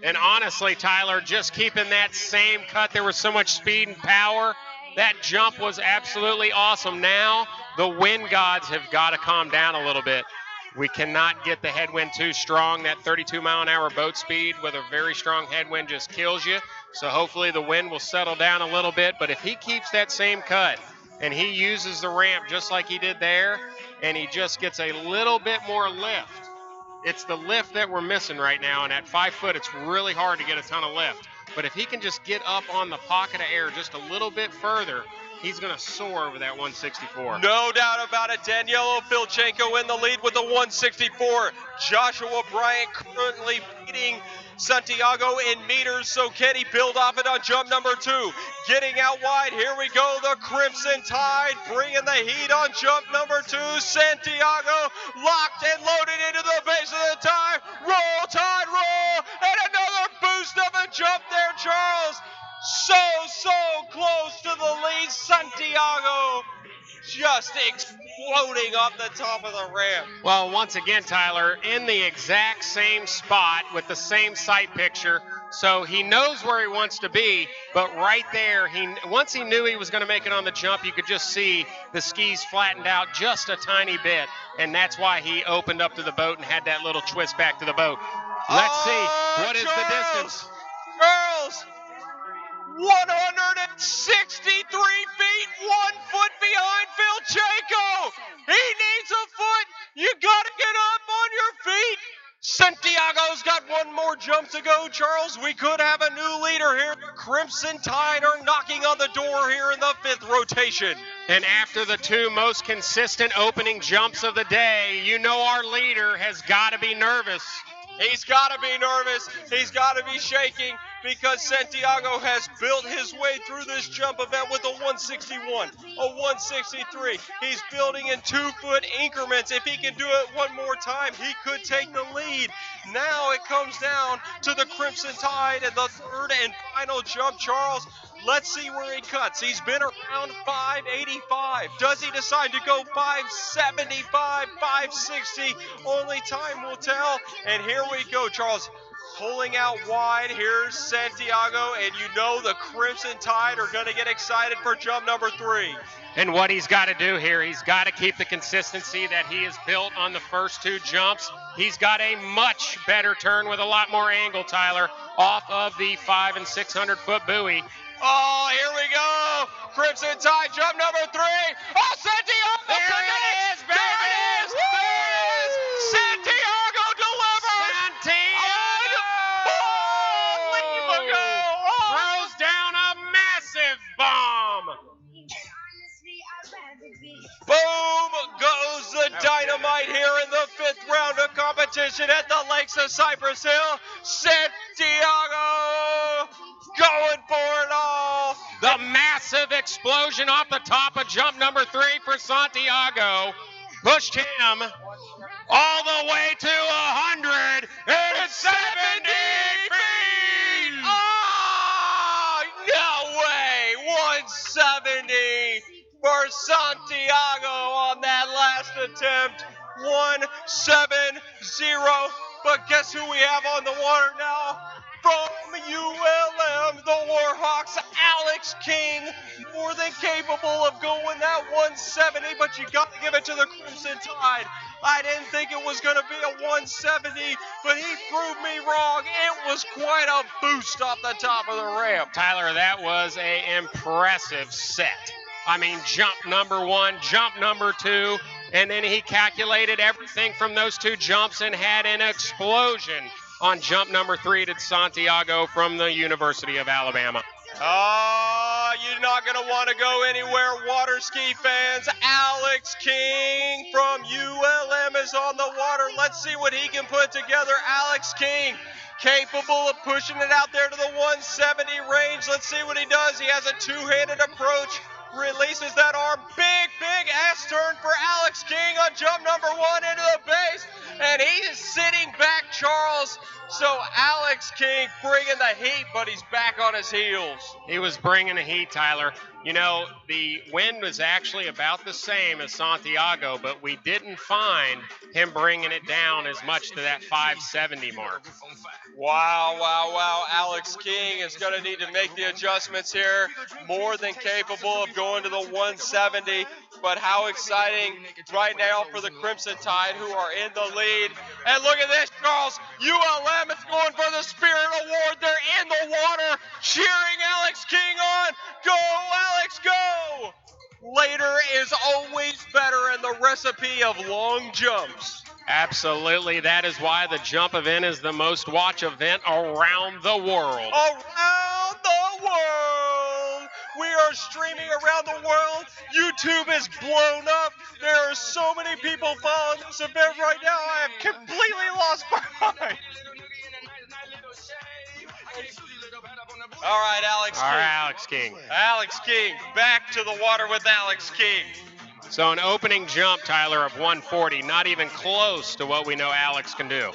And honestly, Tyler, just keeping that same cut, there was so much speed and power. That jump was absolutely awesome. Now, the wind gods have got to calm down a little bit. We cannot get the headwind too strong. That 32-mile-an-hour boat speed with a very strong headwind just kills you. So hopefully the wind will settle down a little bit. But if he keeps that same cut and he uses the ramp just like he did there, and he just gets a little bit more lift, it's the lift that we're missing right now. And at 5 foot, it's really hard to get a ton of lift. But if he can just get up on the pocket of air just a little bit further, he's going to soar over that 164. No doubt about it. Danielo Filchenko in the lead with the 164. Joshua Bryant currently beating Santiago in meters, so can he build off it on jump number 2? Getting out wide, here we go, the Crimson Tide bringing the heat on jump number 2. Santiago locked and loaded into the base of the Tide. Roll, Tide, roll, and another boost of a jump there, Charles. So close to the lead. Santiago just exploding off the top of the ramp. Well, once again, Tyler, in the exact same spot with the same sight picture. So he knows where he wants to be, but right there, once he knew he was going to make it on the jump, you could just see the skis flattened out just a tiny bit, and that's why he opened up to the boat and had that little twist back to the boat. Let's see, what is the distance? Charles, 163 feet, 1 foot behind Phil Chaco. He needs a foot. You got to get up on your feet. Santiago's got one more jump to go, Charles. We could have a new leader here. Crimson Tide are knocking on the door here in the 5th rotation. And after the 2 most consistent opening jumps of the day, you know our leader has got to be nervous. He's got to be nervous. He's got to be shaking because Santiago has built his way through this jump event with a 161, a 163. He's building in 2-foot increments. If he can do it one more time, he could take the lead. Now it comes down to the Crimson Tide and the 3rd and final jump, Charles. Let's see where he cuts. He's been around 585. Does he decide to go 575, 560? Only time will tell. And here we go, Charles. Pulling out wide. Here's Santiago. And you know the Crimson Tide are going to get excited for jump number 3. And what he's got to do here, he's got to keep the consistency that he has built on the first 2 jumps. He's got a much better turn with a lot more angle, Tyler, off of the 500 and 600 foot buoy. Oh, here we go. Crimson Tide, jump number 3. Oh, Santiago. There it is, baby. There it is. There it is. Santiago delivers. Santiago. Unbelievable. Throws down a massive bomb. Boom goes the dynamite here in the 5th round of competition at the Lakes of Cypress Hill. Santiago going for it all. The massive explosion off the top of jump number 3 for Santiago pushed him all the way to 170 feet. Oh, no way. 170 for Santiago on that last attempt. 170. But guess who we have on the water now? From ULM, the Warhawks, Alex King, more than capable of going that 170, but you got to give it to the Crimson Tide. I didn't think it was going to be a 170, but he proved me wrong. It was quite a boost off the top of the ramp. Tyler, that was an impressive set. I mean, jump number 1, jump number 2, and then he calculated everything from those 2 jumps and had an explosion on jump number 3 to Santiago from the University of Alabama. You're not going to want to go anywhere, water ski fans. Alex King from ULM is on the water. Let's see what he can put together. Alex King, capable of pushing it out there to the 170 range. Let's see what he does. He has a 2-handed approach. Releases that arm. Big ass turn for Alex King on jump number 1 into the base. And he is sitting back, Charles. So Alex King bringing the heat, but he's back on his heels. He was bringing the heat, Tyler. You know, the wind was actually about the same as Santiago, but we didn't find him bringing it down as much to that 570 mark. Wow. Alex King is going to need to make the adjustments here. More than capable of going to the 170. But how exciting right now for the Crimson Tide, who are in the lead. And look at this, Charles. ULM is going for the Spirit Award. They're in the water, cheering Alex King on. Go, Alex, go! Later is always better in the recipe of long jumps. Absolutely. That is why the jump event is the most watched event around the world. Around the world! We are streaming around the world. YouTube is blown up. There are so many people following this event right now. I have completely lost my mind. All right, Alex All King. right, Alex King. Alex King, back to the water with Alex King. So an opening jump, Tyler, of 140, not even close to what we know Alex can do.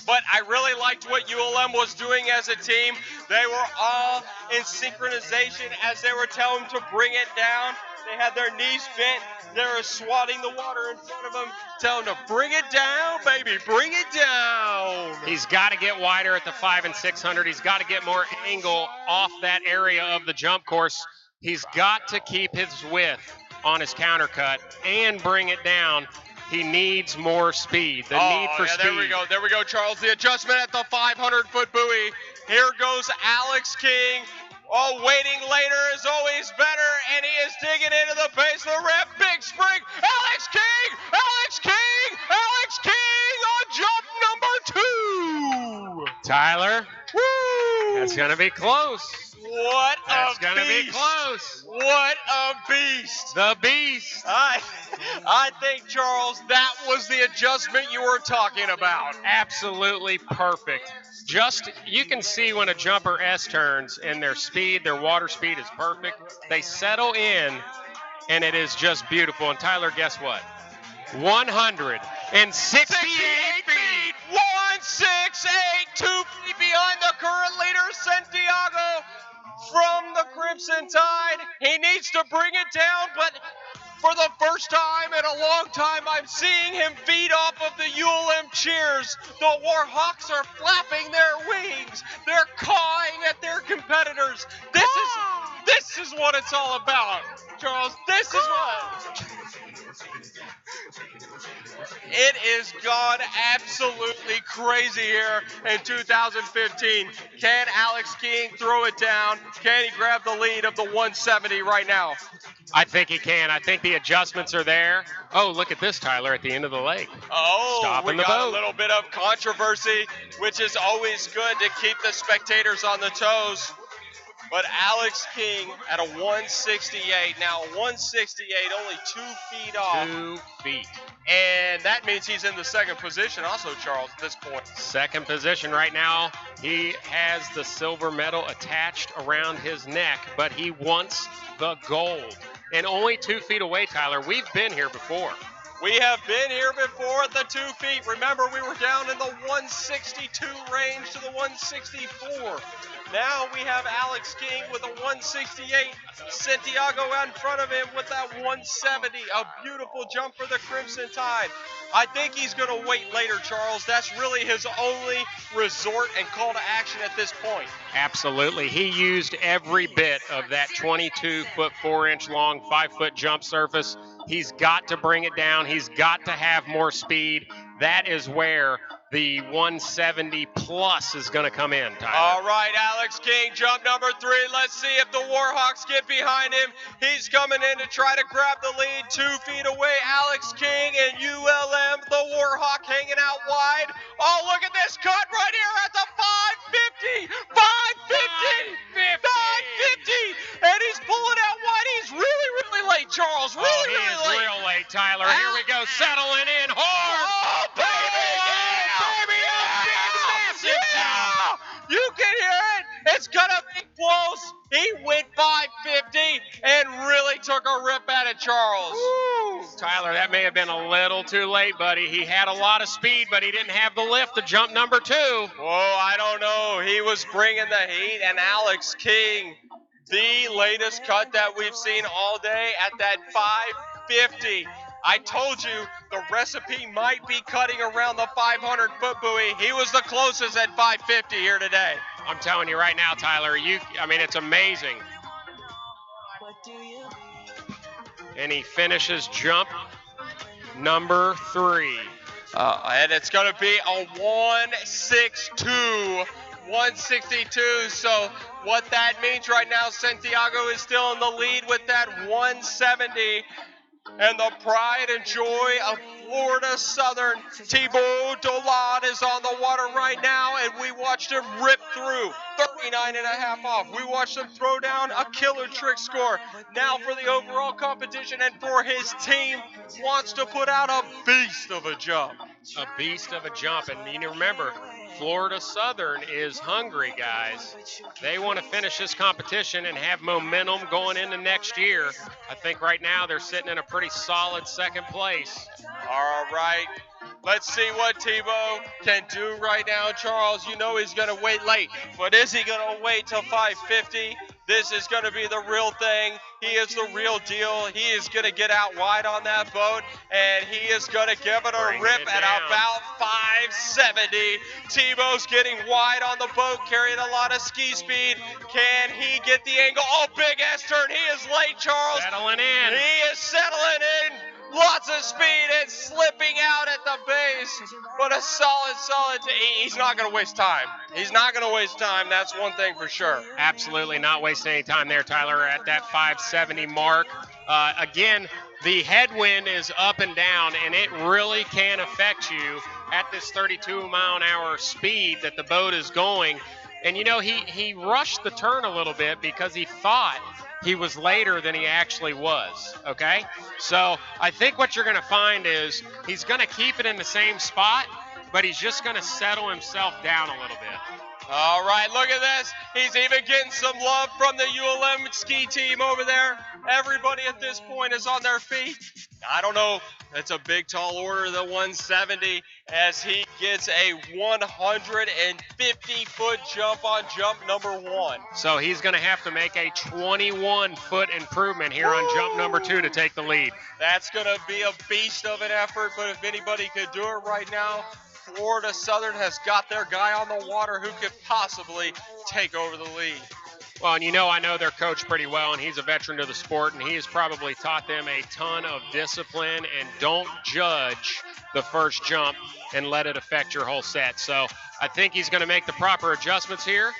But I really liked what ULM was doing as a team. They were all in synchronization as they were telling him to bring it down. They had their knees bent. They were swatting the water in front of them, telling him to bring it down, baby, bring it down. He's got to get wider at the 5 and 600. He's got to get more angle off that area of the jump course. He's got to keep his width on his countercut and bring it down. He needs more speed. The need for speed. There we go, Charles. The adjustment at the 500-foot buoy. Here goes Alex King. Oh, waiting later is always better, and he is digging into the base of the ramp. Big spring. Alex King! Alex King! Alex King on jump number 2. Tyler, Woo! that's going to be close. What That's a going to be beast. close. What a beast. The beast. I think, Charles, that was the adjustment you were talking about. Absolutely perfect. Just, you can see when a jumper S-turns and their speed, their water speed is perfect. They settle in, and it is just beautiful. And Tyler, guess what? 168 feet. 168, 2 feet behind the current leader, Santiago from the Crimson Tide. He needs to bring it down, but for the first time in a long time, I'm seeing him feed off of the ULM cheers. The Warhawks are flapping their wings. They're cawing at their competitors. This is what it's all about, Charles. This is what. It is gone absolutely crazy here in 2015. Can Alex King throw it down? Can he grab the lead of the 170 right now? I think he can. I think the adjustments are there. Oh, look at this, Tyler, at the end of the lake. Oh, Stopping we the got boat. a little bit of controversy, which is always good to keep the spectators on the toes. But Alex King at a 168. Now, 168, only 2 feet off. 2 feet. And that means he's in the second position also, Charles, at this point. Second position right now. He has the silver medal attached around his neck, but he wants the gold. And only 2 feet away, Tyler. We've been here before. We have been here before at the 2 feet. Remember, we were down in the 162 range to the 164. Now we have Alex King with a 168. Santiago out in front of him with that 170. A beautiful jump for the Crimson Tide. I think he's going to wait later, Charles. That's really his only resort and call to action at this point. Absolutely. He used every bit of that 22-foot, 4-inch long, 5-foot jump surface. He's got to bring it down. He's got to have more speed. That is where the 170 plus is going to come in, Tyler. All right, Alex King, jump number 3. Let's see if the Warhawks get behind him. He's coming in to try to grab the lead. 2 feet away, Alex King and ULM, the Warhawk hanging out wide. Oh, look at this cut right here at the 550. 550. 550. And he's pulling out wide. He's really, really late, Charles. Really, he really is late. real late, Tyler. Here we go, settling in hard. Oh, baby! Yeah! You can hear it. It's going to be close. He went 550 and really took a rip at it, Charles. Woo. Tyler, that may have been a little too late, buddy. He had a lot of speed, but he didn't have the lift to jump number 2. Whoa, I don't know. He was bringing the heat, and Alex King, the latest cut that we've seen all day at that 550. I told you the recipe might be cutting around the 500-foot buoy. He was the closest at 550 here today. I'm telling you right now, Tyler, it's amazing. And he finishes jump number 3. And it's going to be a 162. 162. So what that means right now, Santiago is still in the lead with that 170. And the pride and joy of Florida Southern, Thibaut Dolan is on the water right now, and we watched him rip through 39.5 off. We watched him throw down a killer trick score. Now for the overall competition and for his team, wants to put out a beast of a jump. A beast of a jump. And you remember, Florida Southern is hungry, guys. They want to finish this competition and have momentum going into next year. I think right now they're sitting in a pretty solid second place. All right. Let's see what Tebow can do right now, Charles. You know he's going to wait late, but is he going to wait till 5:50? This is going to be the real thing. He is the real deal. He is going to get out wide on that boat, and he is going to give it a Bring rip it at down. about 5:70. Tebow's getting wide on the boat, carrying a lot of ski speed. Can he get the angle? Oh, big S-turn. He is late, Charles. Settling in. He is settling in. Lots of speed and slipping out at the base. But a solid. He's not going to waste time. He's not going to waste time. That's one thing for sure. Absolutely not wasting any time there, Tyler, at that 570 mark. Again, the headwind is up and down, and it really can affect you at this 32-mile-an-hour speed that the boat is going. And, you know, he rushed the turn a little bit because he thought he was later than he actually was, okay? So I think what you're going to find is he's going to keep it in the same spot, but he's just going to settle himself down a little bit. All right, look at this. He's even getting some love from the ULM ski team over there. Everybody at this point is on their feet. I don't know. It's a big, tall order, the 170, as he gets a 150-foot jump on jump number 1. So he's going to have to make a 21-foot improvement here on jump number 2 to take the lead. That's going to be a beast of an effort, but if anybody could do it right now, Florida Southern has got their guy on the water who could possibly take over the lead. Well, and you know, I know their coach pretty well, and he's a veteran to the sport, and he has probably taught them a ton of discipline and don't judge the first jump and let it affect your whole set. So I think he's going to make the proper adjustments here,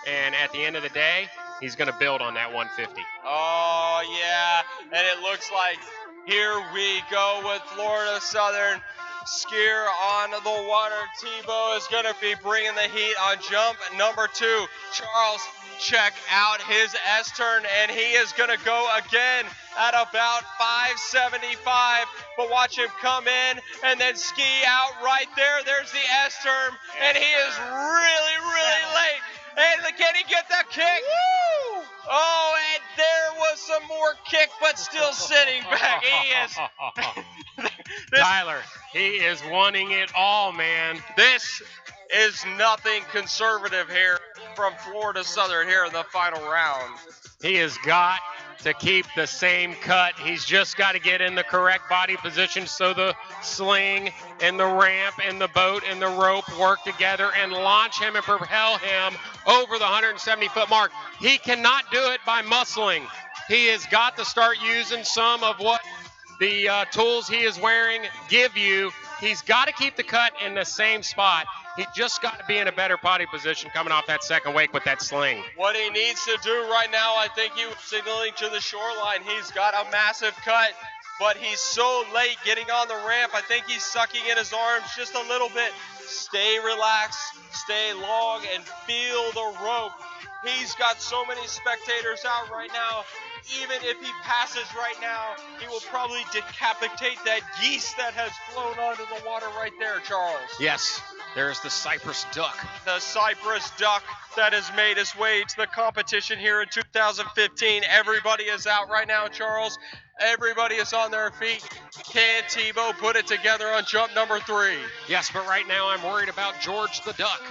and at the end of the day, he's going to build on that 150. Oh, yeah, and it looks like here we go with Florida Southern. Skier on the water. Tebow is going to be bringing the heat on jump number 2. Charles, check out his S-turn, and he is going to go again at about 575. But watch him come in and then ski out right there. There's the S-turn, and he is really late. And can he get the kick? Woo! Oh, and there was some more kick, but still sitting back. He is. Tyler, he is wanting it all, man. This is nothing conservative here from Florida Southern here in the final round. He has got to keep the same cut. He's just got to get in the correct body position so the sling and the ramp and the boat and the rope work together and launch him and propel him over the 170-foot mark. He cannot do it by muscling. He has got to start using some of what the tools he is wearing give you. He's got to keep the cut in the same spot. He just got to be in a better body position coming off that second wake with that sling. What he needs to do right now, I think he was signaling to the shoreline. He's got a massive cut, but he's so late getting on the ramp. I think he's sucking in his arms just a little bit. Stay relaxed, stay long, and feel the rope. He's got so many spectators out right now. Even if he passes right now, he will probably decapitate that geese that has flown onto the water right there, Charles. Yes, there's the Cypress duck. The Cypress duck that has made its way to the competition here in 2015. Everybody is out right now, Charles. Everybody is on their feet. Can Tebow put it together on jump number 3? Yes, but right now I'm worried about George the duck.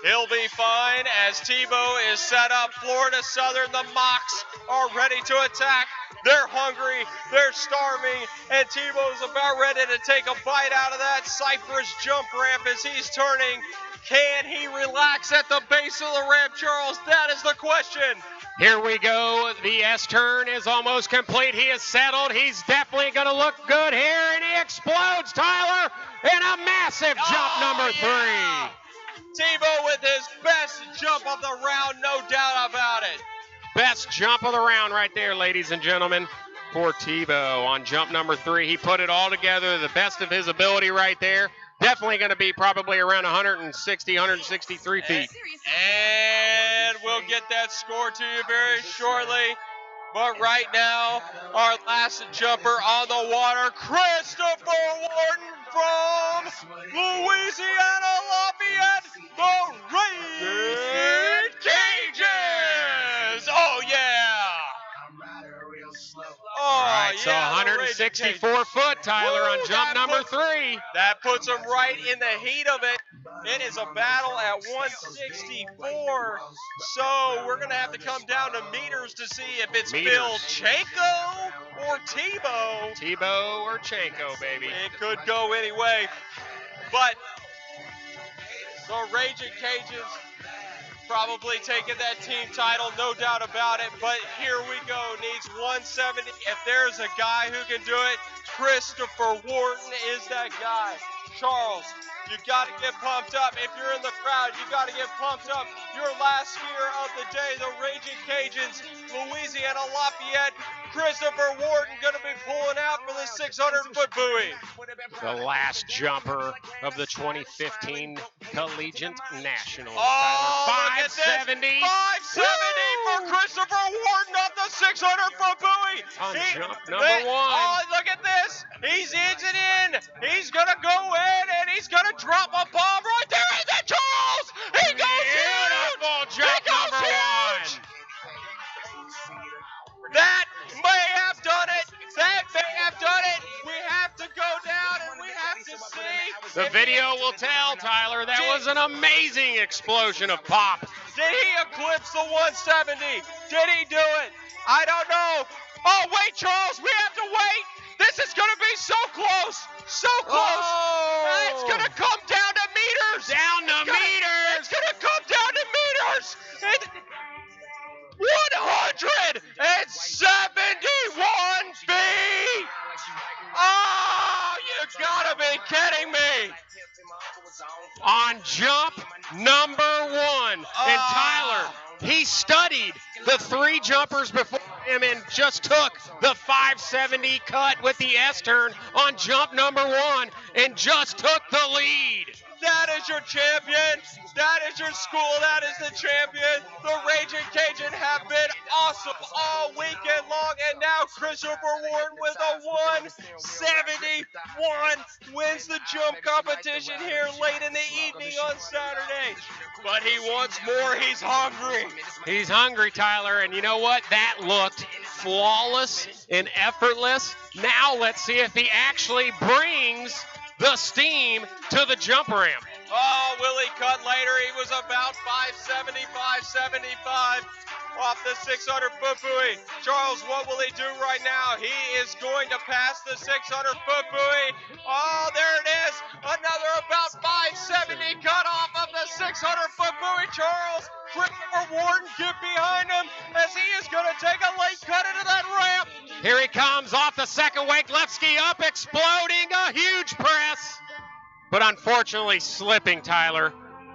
He'll be fine as Tebow is set up. Florida Southern, the Mocs are ready to attack. They're hungry, they're starving, and Tebow's about ready to take a bite out of that Cypress jump ramp as he's turning. Can he relax at the base of the ramp, Charles? That is the question. Here we go. The S-turn is almost complete. He is settled. He's definitely going to look good here, and he explodes, Tyler, in a massive jump number 3. Tebow with his best jump of the round, no doubt about it. Best jump of the round right there, ladies and gentlemen, for Tebow on jump number 3. He put it all together, the best of his ability right there. Definitely going to be probably around 160, 163 feet. And we'll get that score to you very shortly. But right now, our last jumper on the water, Christopher Wharton from Louisiana Lafayette. the Raging Cages. Oh, yeah. Oh, All right, so yeah, the Raging 164 foot, Tyler, Woo, on jump that number puts- 3. That puts him right in the heat of it. It is a battle at 164. So we're going to have to come down to meters to see if it's Meters. Phil Chanko or Tebow. Tebow or Chanko, baby. It could go any way. But the Raging Cages probably taking that team title, no doubt about it. But here we go. Needs 170. If there's a guy who can do it, Christopher Wharton is that guy. Charles, you got to get pumped up. If you're in the crowd, you got to get pumped up. Your last skier of the day, the Raging Cajuns, Louisiana Lafayette. Christopher Wharton going to be pulling out for the 600-foot buoy. The last jumper of the 2015 Collegiate Nationals. Oh, Tyler. look at this. 570. 570 for Christopher Wharton up the 600-foot buoy. On jump number 1. Oh, look at this. He's edging in. He's going to go in, and he's going to drop a bomb right there. Is it Charles? He goes Beautiful huge. jump He goes number huge. 1. That may have done it. That may have done it. We have to go down, and we have to see. The video will tell, Tyler, that was an amazing explosion of pop. Did he eclipse the 170? Did he do it? I don't know. Oh, wait, Charles, we have to wait. This is going to be so close. So close. Oh. It's going to come down to meters. Down to meters. It's going to come down to meters. 171 feet. Oh, you got to be kidding me. On jump number 1. And Tyler, he studied the 3 jumpers before him and just took the 570 cut with the S-turn on jump number 1 and just took the lead. That is your champion. That is your school. That is the champion. The Raging Cajun have been awesome all weekend long. And now Christopher Wharton with a 171 wins the jump competition here late in the evening on Saturday. But he wants more. He's hungry. He's hungry, Tyler. And you know what? That looked flawless and effortless. Now let's see if he actually brings the steam to the jump ramp. Oh, will he cut later? He was about 570, 575 off the 600-foot buoy. Charles, what will he do right now? He is going to pass the 600-foot buoy. Oh, there it is. Another about 570 cut off of the 600-foot buoy. Charles, Christopher Wharton, get behind him as he is going to take a late cut into that ramp. Here he comes off the second wake. Left ski up, exploding. A huge press. But unfortunately slipping, Tyler.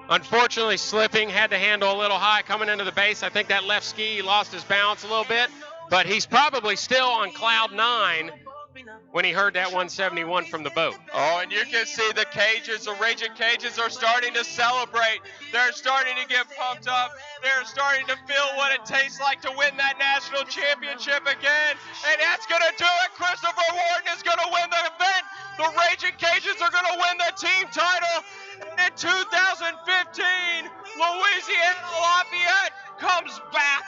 Unfortunately slipping. Had the handle a little high coming into the base. I think that left ski, he lost his balance a little bit. But he's probably still on cloud 9 when he heard that 171 from the boat. Oh, and you can see the Cajuns, the Raging Cajuns are starting to celebrate. They're starting to get pumped up. They're starting to feel what it tastes like to win that national championship again. And that's going to do it. Christopher Wharton is going to win the event. The Raging Cajuns are going to win the team title. In 2015, Louisiana Lafayette comes back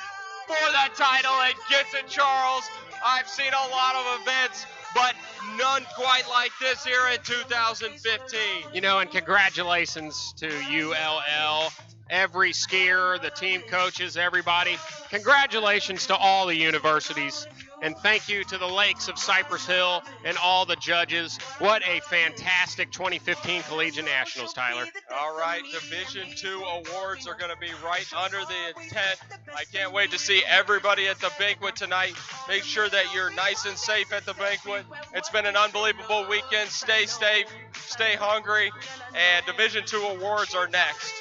for that title and gets it, Charles. I've seen a lot of events, but none quite like this here in 2015. You know, and congratulations to ULL, every skier, the team coaches, everybody. Congratulations to all the universities. And thank you to the Lakes of Cypress Hill and all the judges. What a fantastic 2015 Collegiate Nationals, Tyler. All right, Division II awards are going to be right under the tent. I can't wait to see everybody at the banquet tonight. Make sure that you're nice and safe at the banquet. It's been an unbelievable weekend. Stay safe, stay hungry, and Division II awards are next.